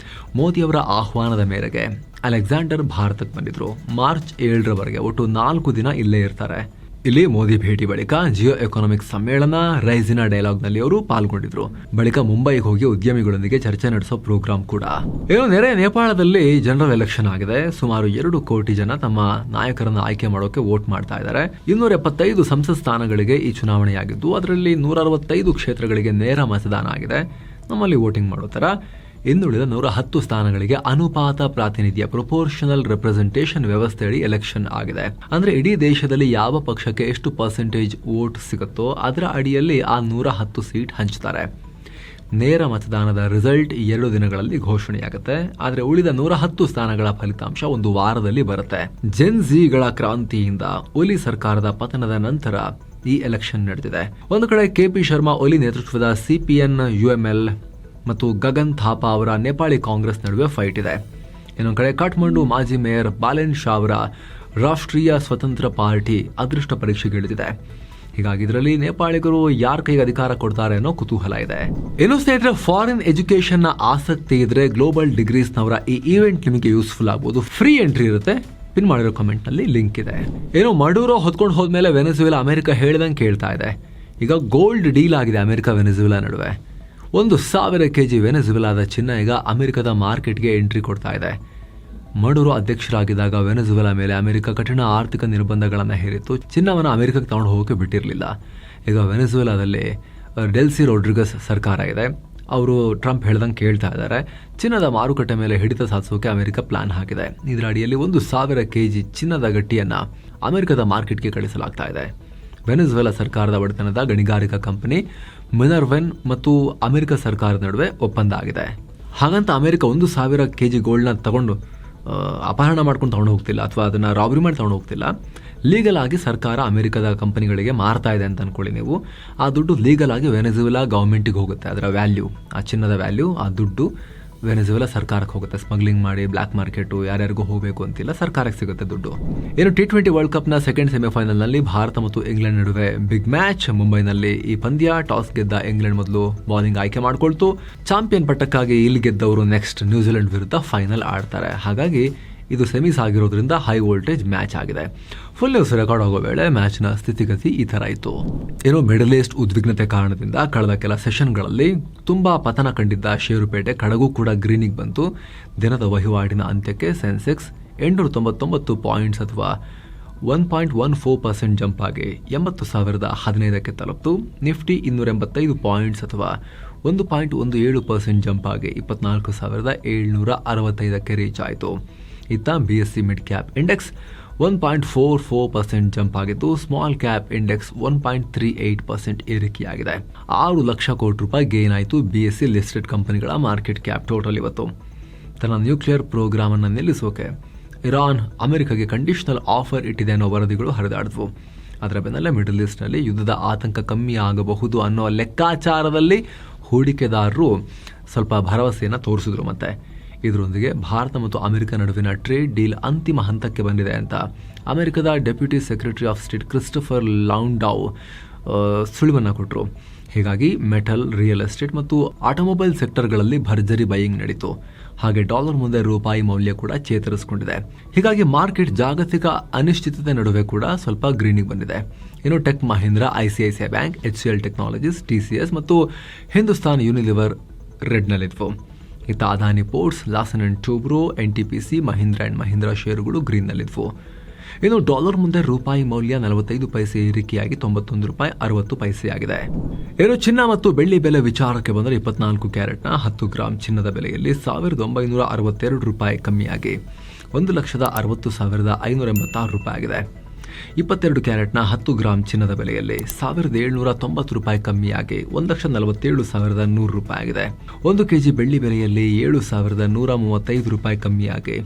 ಮೋದಿಯವರ ಆಹ್ವಾನದ ಮೇರೆಗೆ ಅಲೆಕ್ಸಾಂಡರ್ ಭಾರತಕ್ಕೆ ಬಂದಿದ್ರು. ಮಾರ್ಚ್ 7ರವರೆಗೆ ಒಟ್ಟು 4 ದಿನ ಇಲ್ಲೇ ಇರ್ತಾರೆ. ಇಲ್ಲಿ ಮೋದಿ ಭೇಟಿ ಬಳಿಕ ಜಿಯೋ ಎಕಾನಮಿಕ್ ಸಮ್ಮೇಳನ ರೈಸಿನಾ ಡೈಲಾಗ್ನಲ್ಲಿ ಅವರು ಪಾಲ್ಗೊಂಡಿದ್ರು. ಬಳಿಕ ಮುಂಬೈಗೆ ಹೋಗಿ ಉದ್ಯಮಿಗಳೊಂದಿಗೆ ಚರ್ಚೆ ನಡೆಸೋ ಪ್ರೋಗ್ರಾಂ ಕೂಡ. ಏನು, ನೆರೆ ನೇಪಾಳದಲ್ಲಿ ಜನರಲ್ ಎಲೆಕ್ಷನ್ ಆಗಿದೆ. ಸುಮಾರು 2 ಕೋಟಿ ಜನ ತಮ್ಮ ನಾಯಕರನ್ನು ಆಯ್ಕೆ ಮಾಡೋಕೆ ವೋಟ್ ಮಾಡ್ತಾ ಇದ್ದಾರೆ. 275 ಸಂಸತ್ ಸ್ಥಾನಗಳಿಗೆ ಈ ಚುನಾವಣೆಯಾಗಿದ್ದು, ಅದರಲ್ಲಿ 165 ಕ್ಷೇತ್ರಗಳಿಗೆ ನೇರ ಮತದಾನ ಆಗಿದೆ. ನಮ್ಮಲ್ಲಿ ವೋಟಿಂಗ್ ಮಾಡೋ ತರ. ಇನ್ನುಳಿದ 110 ಸ್ಥಾನಗಳಿಗೆ ಅನುಪಾತ ಪ್ರಾತಿನಿಧ್ಯ, ಪ್ರೊಪೋರ್ಷನಲ್ ರೆಪ್ರೆಸೆಂಟೇಷನ್ ವ್ಯವಸ್ಥೆಯಡಿ ಎಲೆಕ್ಷನ್ ಆಗಿದೆ. ಅಂದ್ರೆ ಇಡೀ ದೇಶದಲ್ಲಿ ಯಾವ ಪಕ್ಷಕ್ಕೆ ಎಷ್ಟು ಪರ್ಸೆಂಟೇಜ್ ವೋಟ್ ಸಿಗುತ್ತೋ ಅದರ ಅಡಿಯಲ್ಲಿ ಆ 110 ಸೀಟ್ ಹಂಚ್ತಾರೆ. ನೇರ ಮತದಾನದ ರಿಸಲ್ಟ್ 2 ದಿನಗಳಲ್ಲಿ ಘೋಷಣೆಯಾಗುತ್ತೆ. ಆದರೆ ಉಳಿದ 110 ಸ್ಥಾನಗಳ ಫಲಿತಾಂಶ 1 ವಾರದಲ್ಲಿ ಬರುತ್ತೆ. ಜೆನ್ ಝಿಗಳ ಕ್ರಾಂತಿಯಿಂದ ಒಲಿ ಸರ್ಕಾರದ ಪತನದ ನಂತರ ಈ ಎಲೆಕ್ಷನ್ ನಡೆದಿದೆ. ಒಂದು ಕಡೆ KP ಶರ್ಮಾ ಒಲಿ ನೇತೃತ್ವದ CPN UML ಮತ್ತು ಗಗನ್ ಥಾಪಾ ಅವರ ನೇಪಾಳಿ ಕಾಂಗ್ರೆಸ್ ನಡುವೆ ಫೈಟ್ ಇದೆ. ಇನ್ನೊಂದು ಕಡೆ ಕಠ್ಮಂಡು ಮಾಜಿ ಮೇಯರ್ ಬಾಲೆನ್ ಶಾ ಅವರ ರಾಷ್ಟ್ರೀಯ ಸ್ವತಂತ್ರ ಪಾರ್ಟಿ ಅದೃಷ್ಟ ಪರೀಕ್ಷೆಗೆ ಇಳಿದಿದೆ. ಹೀಗಾಗಿ ಇದರಲ್ಲಿ ನೇಪಾಳಿಗರು ಯಾರ ಕೈಗೆ ಅಧಿಕಾರ ಕೊಡ್ತಾರೆ ಅನ್ನೋ ಕುತೂಹಲ ಇದೆ. ಇನ್ನು ಸ್ನೇಹಿತರೆ, ಫಾರಿನ್ ಎಜುಕೇಶನ್ ನ ಆಸಕ್ತಿ ಇದ್ರೆ ಗ್ಲೋಬಲ್ ಡಿಗ್ರೀಸ್ ನವರ ಈ ಈವೆಂಟ್ ನಿಮಗೆ ಯೂಸ್ಫುಲ್ ಆಗ್ಬೋದು. ಫ್ರೀ ಎಂಟ್ರಿ ಇರುತ್ತೆ. ಪಿನ್ ಮಾಡಿರೋ ಕಮೆಂಟ್ ನಲ್ಲಿ ಲಿಂಕ್ ಇದೆ. ಏನು, ಮಡೂರೋ ಹೊತ್ಕೊಂಡು ಹೋದ್ಮೇಲೆ ವೆನೆಜುವೆಲಾ ಅಮೆರಿಕ ಹೇಳ್ದಂಗೆ ಕೇಳ್ತಾ ಇದೆ. ಈಗ ಗೋಲ್ಡ್ ಡೀಲ್ ಆಗಿದೆ ಅಮೆರಿಕ ವೆನೆಜುವೆಲಾ ನಡುವೆ. 1,000 kg ವೆನೆಜುವೆಲಾದ ಚಿನ್ನ ಈಗ ಅಮೆರಿಕದ ಮಾರ್ಕೆಟ್ಗೆ ಎಂಟ್ರಿ ಕೊಡ್ತಾ ಇದೆ. ಮಡುರೋ ಅಧ್ಯಕ್ಷರಾಗಿದ್ದಾಗ ವೆನೆಜುವೆಲಾ ಮೇಲೆ ಅಮೆರಿಕ ಕಠಿಣ ಆರ್ಥಿಕ ನಿರ್ಬಂಧಗಳನ್ನು ಹೇರಿತ್ತು. ಚಿನ್ನವನ್ನು ಅಮೆರಿಕಕ್ಕೆ ತಗೊಂಡು ಹೋಗೋಕೆ ಬಿಟ್ಟಿರಲಿಲ್ಲ. ಈಗ ವೆನೆಜುವೆಲಾದಲ್ಲಿ ಡೆಲ್ಸಿ ರೊಡ್ರಿಗಸ್ ಸರ್ಕಾರ ಇದೆ. ಅವರು ಟ್ರಂಪ್ ಹೇಳ್ದಂಗೆ ಕೇಳ್ತಾ ಇದ್ದಾರೆ. ಚಿನ್ನದ ಮಾರುಕಟ್ಟೆ ಮೇಲೆ ಹಿಡಿತ ಸಾಧಿಸೋಕೆ ಅಮೆರಿಕ ಪ್ಲಾನ್ ಹಾಕಿದೆ. ಇದರ ಅಡಿಯಲ್ಲಿ 1,000 kg ಚಿನ್ನದ ಗಟ್ಟಿಯನ್ನು ಅಮೆರಿಕದ ಮಾರ್ಕೆಟ್ಗೆ ಕಳಿಸಲಾಗ್ತಾ ಇದೆ. ವೆನೆಜುವೆಲಾ ಸರ್ಕಾರದ ಒಡೆತನದ ಗಣಿಗಾರಿಕಾ ಕಂಪನಿ ಮಿನರ್ವೆನ್ ಮತ್ತು ಅಮೆರಿಕ ಸರ್ಕಾರದ ನಡುವೆ ಒಪ್ಪಂದ ಆಗಿದೆ. ಹಾಗಂತ ಅಮೆರಿಕ 1,000 kg ಗೋಲ್ಡ್ನ ತಗೊಂಡು ಅಪಹರಣ ಮಾಡ್ಕೊಂಡು ತಗೊಂಡು ಹೋಗ್ತಿಲ್ಲ, ಅಥವಾ ಅದನ್ನು ರಾಬರಿ ಮಾಡಿ ತಗೊಂಡು ಹೋಗ್ತಿಲ್ಲ. ಲೀಗಲ್ ಆಗಿ ಸರ್ಕಾರ ಅಮೆರಿಕದ ಕಂಪನಿಗಳಿಗೆ ಮಾರ್ತಾ ಇದೆ ಅಂತ ಅನ್ಕೊಳ್ಳಿ ನೀವು. ಆ ದುಡ್ಡು ಲೀಗಲ್ ಆಗಿ ವೆನೆಜುವೆಲಾ ಗೌರ್ಮೆಂಟಿಗೆ ಹೋಗುತ್ತೆ. ಅದರ ವ್ಯಾಲ್ಯೂ, ಆ ಚಿನ್ನದ ವ್ಯಾಲ್ಯೂ, ಆ ದುಡ್ಡು ವೆನೆಜುವೆಲಾ ಸರ್ಕಾರಕ್ಕೆ ಹೋಗುತ್ತೆ. ಸ್ಮಗ್ಲಿಂಗ್ ಮಾಡಿ ಬ್ಲ್ಯಾಕ್ ಮಾರ್ಕೆಟು ಯಾರ್ಯಾರಿಗೂ ಹೋಗಬೇಕು ಅಂತಿಲ್ಲ, ಸರ್ಕಾರಕ್ಕೆ ಸಿಗುತ್ತೆ ದುಡ್ಡು. ಏನು, T20 ವರ್ಲ್ಡ್ ಕಪ್ನ ಸೆಕೆಂಡ್ ಸೆಮಿಫೈನಲ್ನಲ್ಲಿ ಭಾರತ ಮತ್ತು ಇಂಗ್ಲೆಂಡ್ ನಡುವೆ ಬಿಗ್ ಮ್ಯಾಚ್. ಮುಂಬೈನಲ್ಲಿ ಈ ಪಂದ್ಯ. ಟಾಸ್ ಗೆದ್ದ ಇಂಗ್ಲೆಂಡ್ ಮೊದಲು ಬೌಲಿಂಗ್ ಆಯ್ಕೆ ಮಾಡಿಕೊಳ್ತು. ಚಾಂಪಿಯನ್ ಪಟ್ಟಕ್ಕಾಗಿ ಇಲ್ಲಿ ಗೆದ್ದವರು ನೆಕ್ಸ್ಟ್ ನ್ಯೂಜಿಲೆಂಡ್ ವಿರುದ್ಧ ಫೈನಲ್ ಆಡ್ತಾರೆ. ಹಾಗಾಗಿ ಇದು ಸೆಮೀಸ್ ಆಗಿರೋದ್ರಿಂದ ಹೈ ವೋಲ್ಟೇಜ್ ಮ್ಯಾಚ್ ಆಗಿದೆ. ಫುಲ್ ನ್ಯೂಸ್ ರೆಕಾರ್ಡ್ ಆಗೋ ವೇಳೆ ಮ್ಯಾಚ್ನ ಸ್ಥಿತಿಗತಿ ಈ ಥರ ಇತ್ತು. ಏನೋ ಮಿಡಲ್ ಈಸ್ಟ್ ಉದ್ವಿಗ್ನತೆ ಕಾರಣದಿಂದ ಕಳೆದ ಕೆಲ ಸೆಷನ್ಗಳಲ್ಲಿ ತುಂಬಾ ಪತನ ಕಂಡಿದ್ದ ಷೇರುಪೇಟೆ ಕಡೆಗೂ ಕೂಡ ಗ್ರೀನಿಗೆ ಬಂತು. ದಿನದ ವಹಿವಾಟಿನ ಅಂತ್ಯಕ್ಕೆ ಸೆನ್ಸೆಕ್ಸ್ 899 ಪಾಯಿಂಟ್ಸ್ ಅಥವಾ 1.14% ಜಂಪ್ ಆಗಿ 80,015ಕ್ಕೆ ತಲುಪಿತು. ನಿಫ್ಟಿ 285 ಪಾಯಿಂಟ್ಸ್ ಅಥವಾ 1.17% ಜಂಪ್ ಆಗಿ 24,765ಕ್ಕೆ ರೀಚ್ ಆಯಿತು. ಇತ್ತ BSE mid cap index 1.44% jump ಆಗಿದ್ದು, ಸ್ಮಾಲ್ ಕ್ಯಾಪ್ ಇಂಡೆಕ್ಸ್ 1.38% ಏರಿಕೆಯಾಗಿದೆ. 6 ಲಕ್ಷ ಕೋಟಿ ರೂಪಾಯಿ ಗೇನ್ ಆಯಿತು BSE ಲಿಸ್ಟೆಡ್ ಕಂಪನಿಗಳ ಮಾರ್ಕೆಟ್ ಕ್ಯಾಪ್ ಟೋಟಲ್ ಇವತ್ತು. ತನ್ನ ನ್ಯೂಕ್ಲಿಯರ್ ಪ್ರೋಗ್ರಾಮ್ ಅನ್ನು ನಿಲ್ಲಿಸೋಕೆ ಇರಾನ್ ಅಮೆರಿಕಗೆ ಕಂಡೀಷನಲ್ ಆಫರ್ ಇಟ್ಟಿದೆ ಅನ್ನೋ ವರದಿಗಳು ಹರಿದಾಡಿದ್ವು. ಅದರ ಬೆನ್ನಲ್ಲೇ ಮಿಡಲ್ ಈಸ್ಟ್ನಲ್ಲಿ ಯುದ್ಧದ ಆತಂಕ ಕಮ್ಮಿ ಆಗಬಹುದು ಅನ್ನೋ ಲೆಕ್ಕಾಚಾರದಲ್ಲಿ ಹೂಡಿಕೆದಾರರು ಸ್ವಲ್ಪ ಭರವಸೆಯನ್ನು ತೋರಿಸಿದ್ರು. ಮತ್ತೆ ಇದರೊಂದಿಗೆ ಭಾರತ ಮತ್ತು ಅಮೆರಿಕ ನಡುವಿನ ಟ್ರೇಡ್ ಡೀಲ್ ಅಂತಿಮ ಹಂತಕ್ಕೆ ಬಂದಿದೆ ಅಂತ ಅಮೆರಿಕದ deputy secretary of state Christopher Landau ಸುಳಿವನ್ನು ಕೊಟ್ಟರು. ಹೀಗಾಗಿ ಮೆಟಲ್, ರಿಯಲ್ ಎಸ್ಟೇಟ್ ಮತ್ತು ಆಟೋಮೊಬೈಲ್ ಸೆಕ್ಟರ್ಗಳಲ್ಲಿ ಭರ್ಜರಿ ಬೈಯಿಂಗ್ ನಡೀತು. ಹಾಗೆ ಡಾಲರ್ ಮುಂದೆ ರೂಪಾಯಿ ಮೌಲ್ಯ ಕೂಡ ಚೇತರಿಸಿಕೊಂಡಿದೆ. ಹೀಗಾಗಿ ಮಾರ್ಕೆಟ್ ಜಾಗತಿಕ ಅನಿಶ್ಚಿತತೆ ನಡುವೆ ಕೂಡ ಸ್ವಲ್ಪ ಗ್ರೀನಿಗೆ ಬಂದಿದೆ. ಇನ್ನು tech Mahindra, ICICI bank, HCL technologies, TCS ಮತ್ತು ಹಿಂದೂಸ್ತಾನ್ ಯೂನಿಲಿವರ್ ರೆಡ್ನಲ್ಲಿದ್ವು. ಇತ್ತ Adani ports, Larsen and Toubro, NTPC, Mahindra and Mahindra ಷೇರುಗಳು ಗ್ರೀನ್ನಲ್ಲಿದ್ವು. ಇನ್ನು ಡಾಲರ್ ಮುಂದೆ ರೂಪಾಯಿ ಮೌಲ್ಯ 45 ಪೈಸೆ ಏರಿಕೆಯಾಗಿ 91 ರೂಪಾಯಿ 60 ಪೈಸೆ ಆಗಿದೆ. ಇನ್ನು ಚಿನ್ನ ಮತ್ತು ಬೆಳ್ಳಿ ಬೆಲೆ ವಿಚಾರಕ್ಕೆ ಬಂದರೆ 24 ಕ್ಯಾರೆಟ್ನ 10 ಗ್ರಾಂ ಚಿನ್ನದ ಬೆಲೆಯಲ್ಲಿ 1962 ರೂಪಾಯಿ ಕಮ್ಮಿಯಾಗಿ 1,60,586 ರೂಪಾಯಿ ಆಗಿದೆ. 22 ಕ್ಯಾರೆಟ್ನ 10 ಗ್ರಾಂ ಚಿನ್ನದ ಬೆಲೆಯಲ್ಲಿ 1,790 ರೂಪಾಯಿ ಕಮ್ಮಿಯಾಗಿ 1,47,100 ರೂಪಾಯಿ ಆಗಿದೆ. 1 ಕೆಜಿ ಬೆಳ್ಳಿ ಬೆಲೆಯಲ್ಲಿ 7,135 ರೂಪಾಯಿ ಕಮ್ಮಿಯಾಗಿ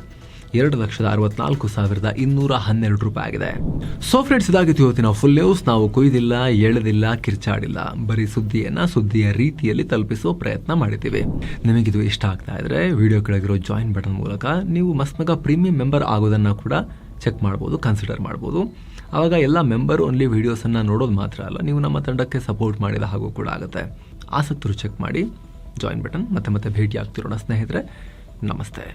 2,64,212 ರೂಪಾಯಿ ಆಗಿದೆ. ಸೊ ಫ್ರೆಂಡ್ಸ್, ಇದಾಗಿತ್ತು ಇವತ್ತಿನ ಫುಲ್ ನ್ಯೂಸ್. ನಾವು ಕೊಯ್ದಿಲ್ಲ, ಎಳೆದಿಲ್ಲ, ಕಿರ್ಚಾಡಿಲ್ಲ, ಬರೀ ಸುದ್ದಿಯ ರೀತಿಯಲ್ಲಿ ತಲುಪಿಸೋ ಪ್ರಯತ್ನ ಮಾಡಿದ್ದೀವಿ. ನಿಮಗಿದು ಇಷ್ಟ ಆಗ್ತಾ ಇದ್ರೆ ವಿಡಿಯೋ ಕೆಳಗಿರೋ ಜಾಯಿನ್ ಬಟನ್ ಮೂಲಕ ನೀವು ಮಸ್ತ್ಮಗ ಪ್ರೀಮಿಯಂ ಮೆಂಬರ್ ಆಗೋದನ್ನು ಕೂಡ ಚೆಕ್ ಮಾಡ್ಬೋದು, ಕನ್ಸಿಡರ್ ಮಾಡ್ಬೋದು. ಆವಾಗ ಎಲ್ಲ ಮೆಂಬರ್ ಓನ್ಲಿ ವಿಡಿಯೋಸನ್ನು ನೋಡೋದು ಮಾತ್ರ ಅಲ್ಲ, ನೀವು ನಮ್ಮ ತಂಡಕ್ಕೆ ಸಪೋರ್ಟ್ ಮಾಡಿದ ಹಾಗೂ ಕೂಡ ಆಗುತ್ತೆ. ಆಸಕ್ತರು ಚೆಕ್ ಮಾಡಿ ಜಾಯಿನ್ ಬಟನ್. ಮತ್ತೆ ಭೇಟಿ ಆಗ್ತಿರೋಣ ಸ್ನೇಹಿತರೆ. ನಮಸ್ತೆ.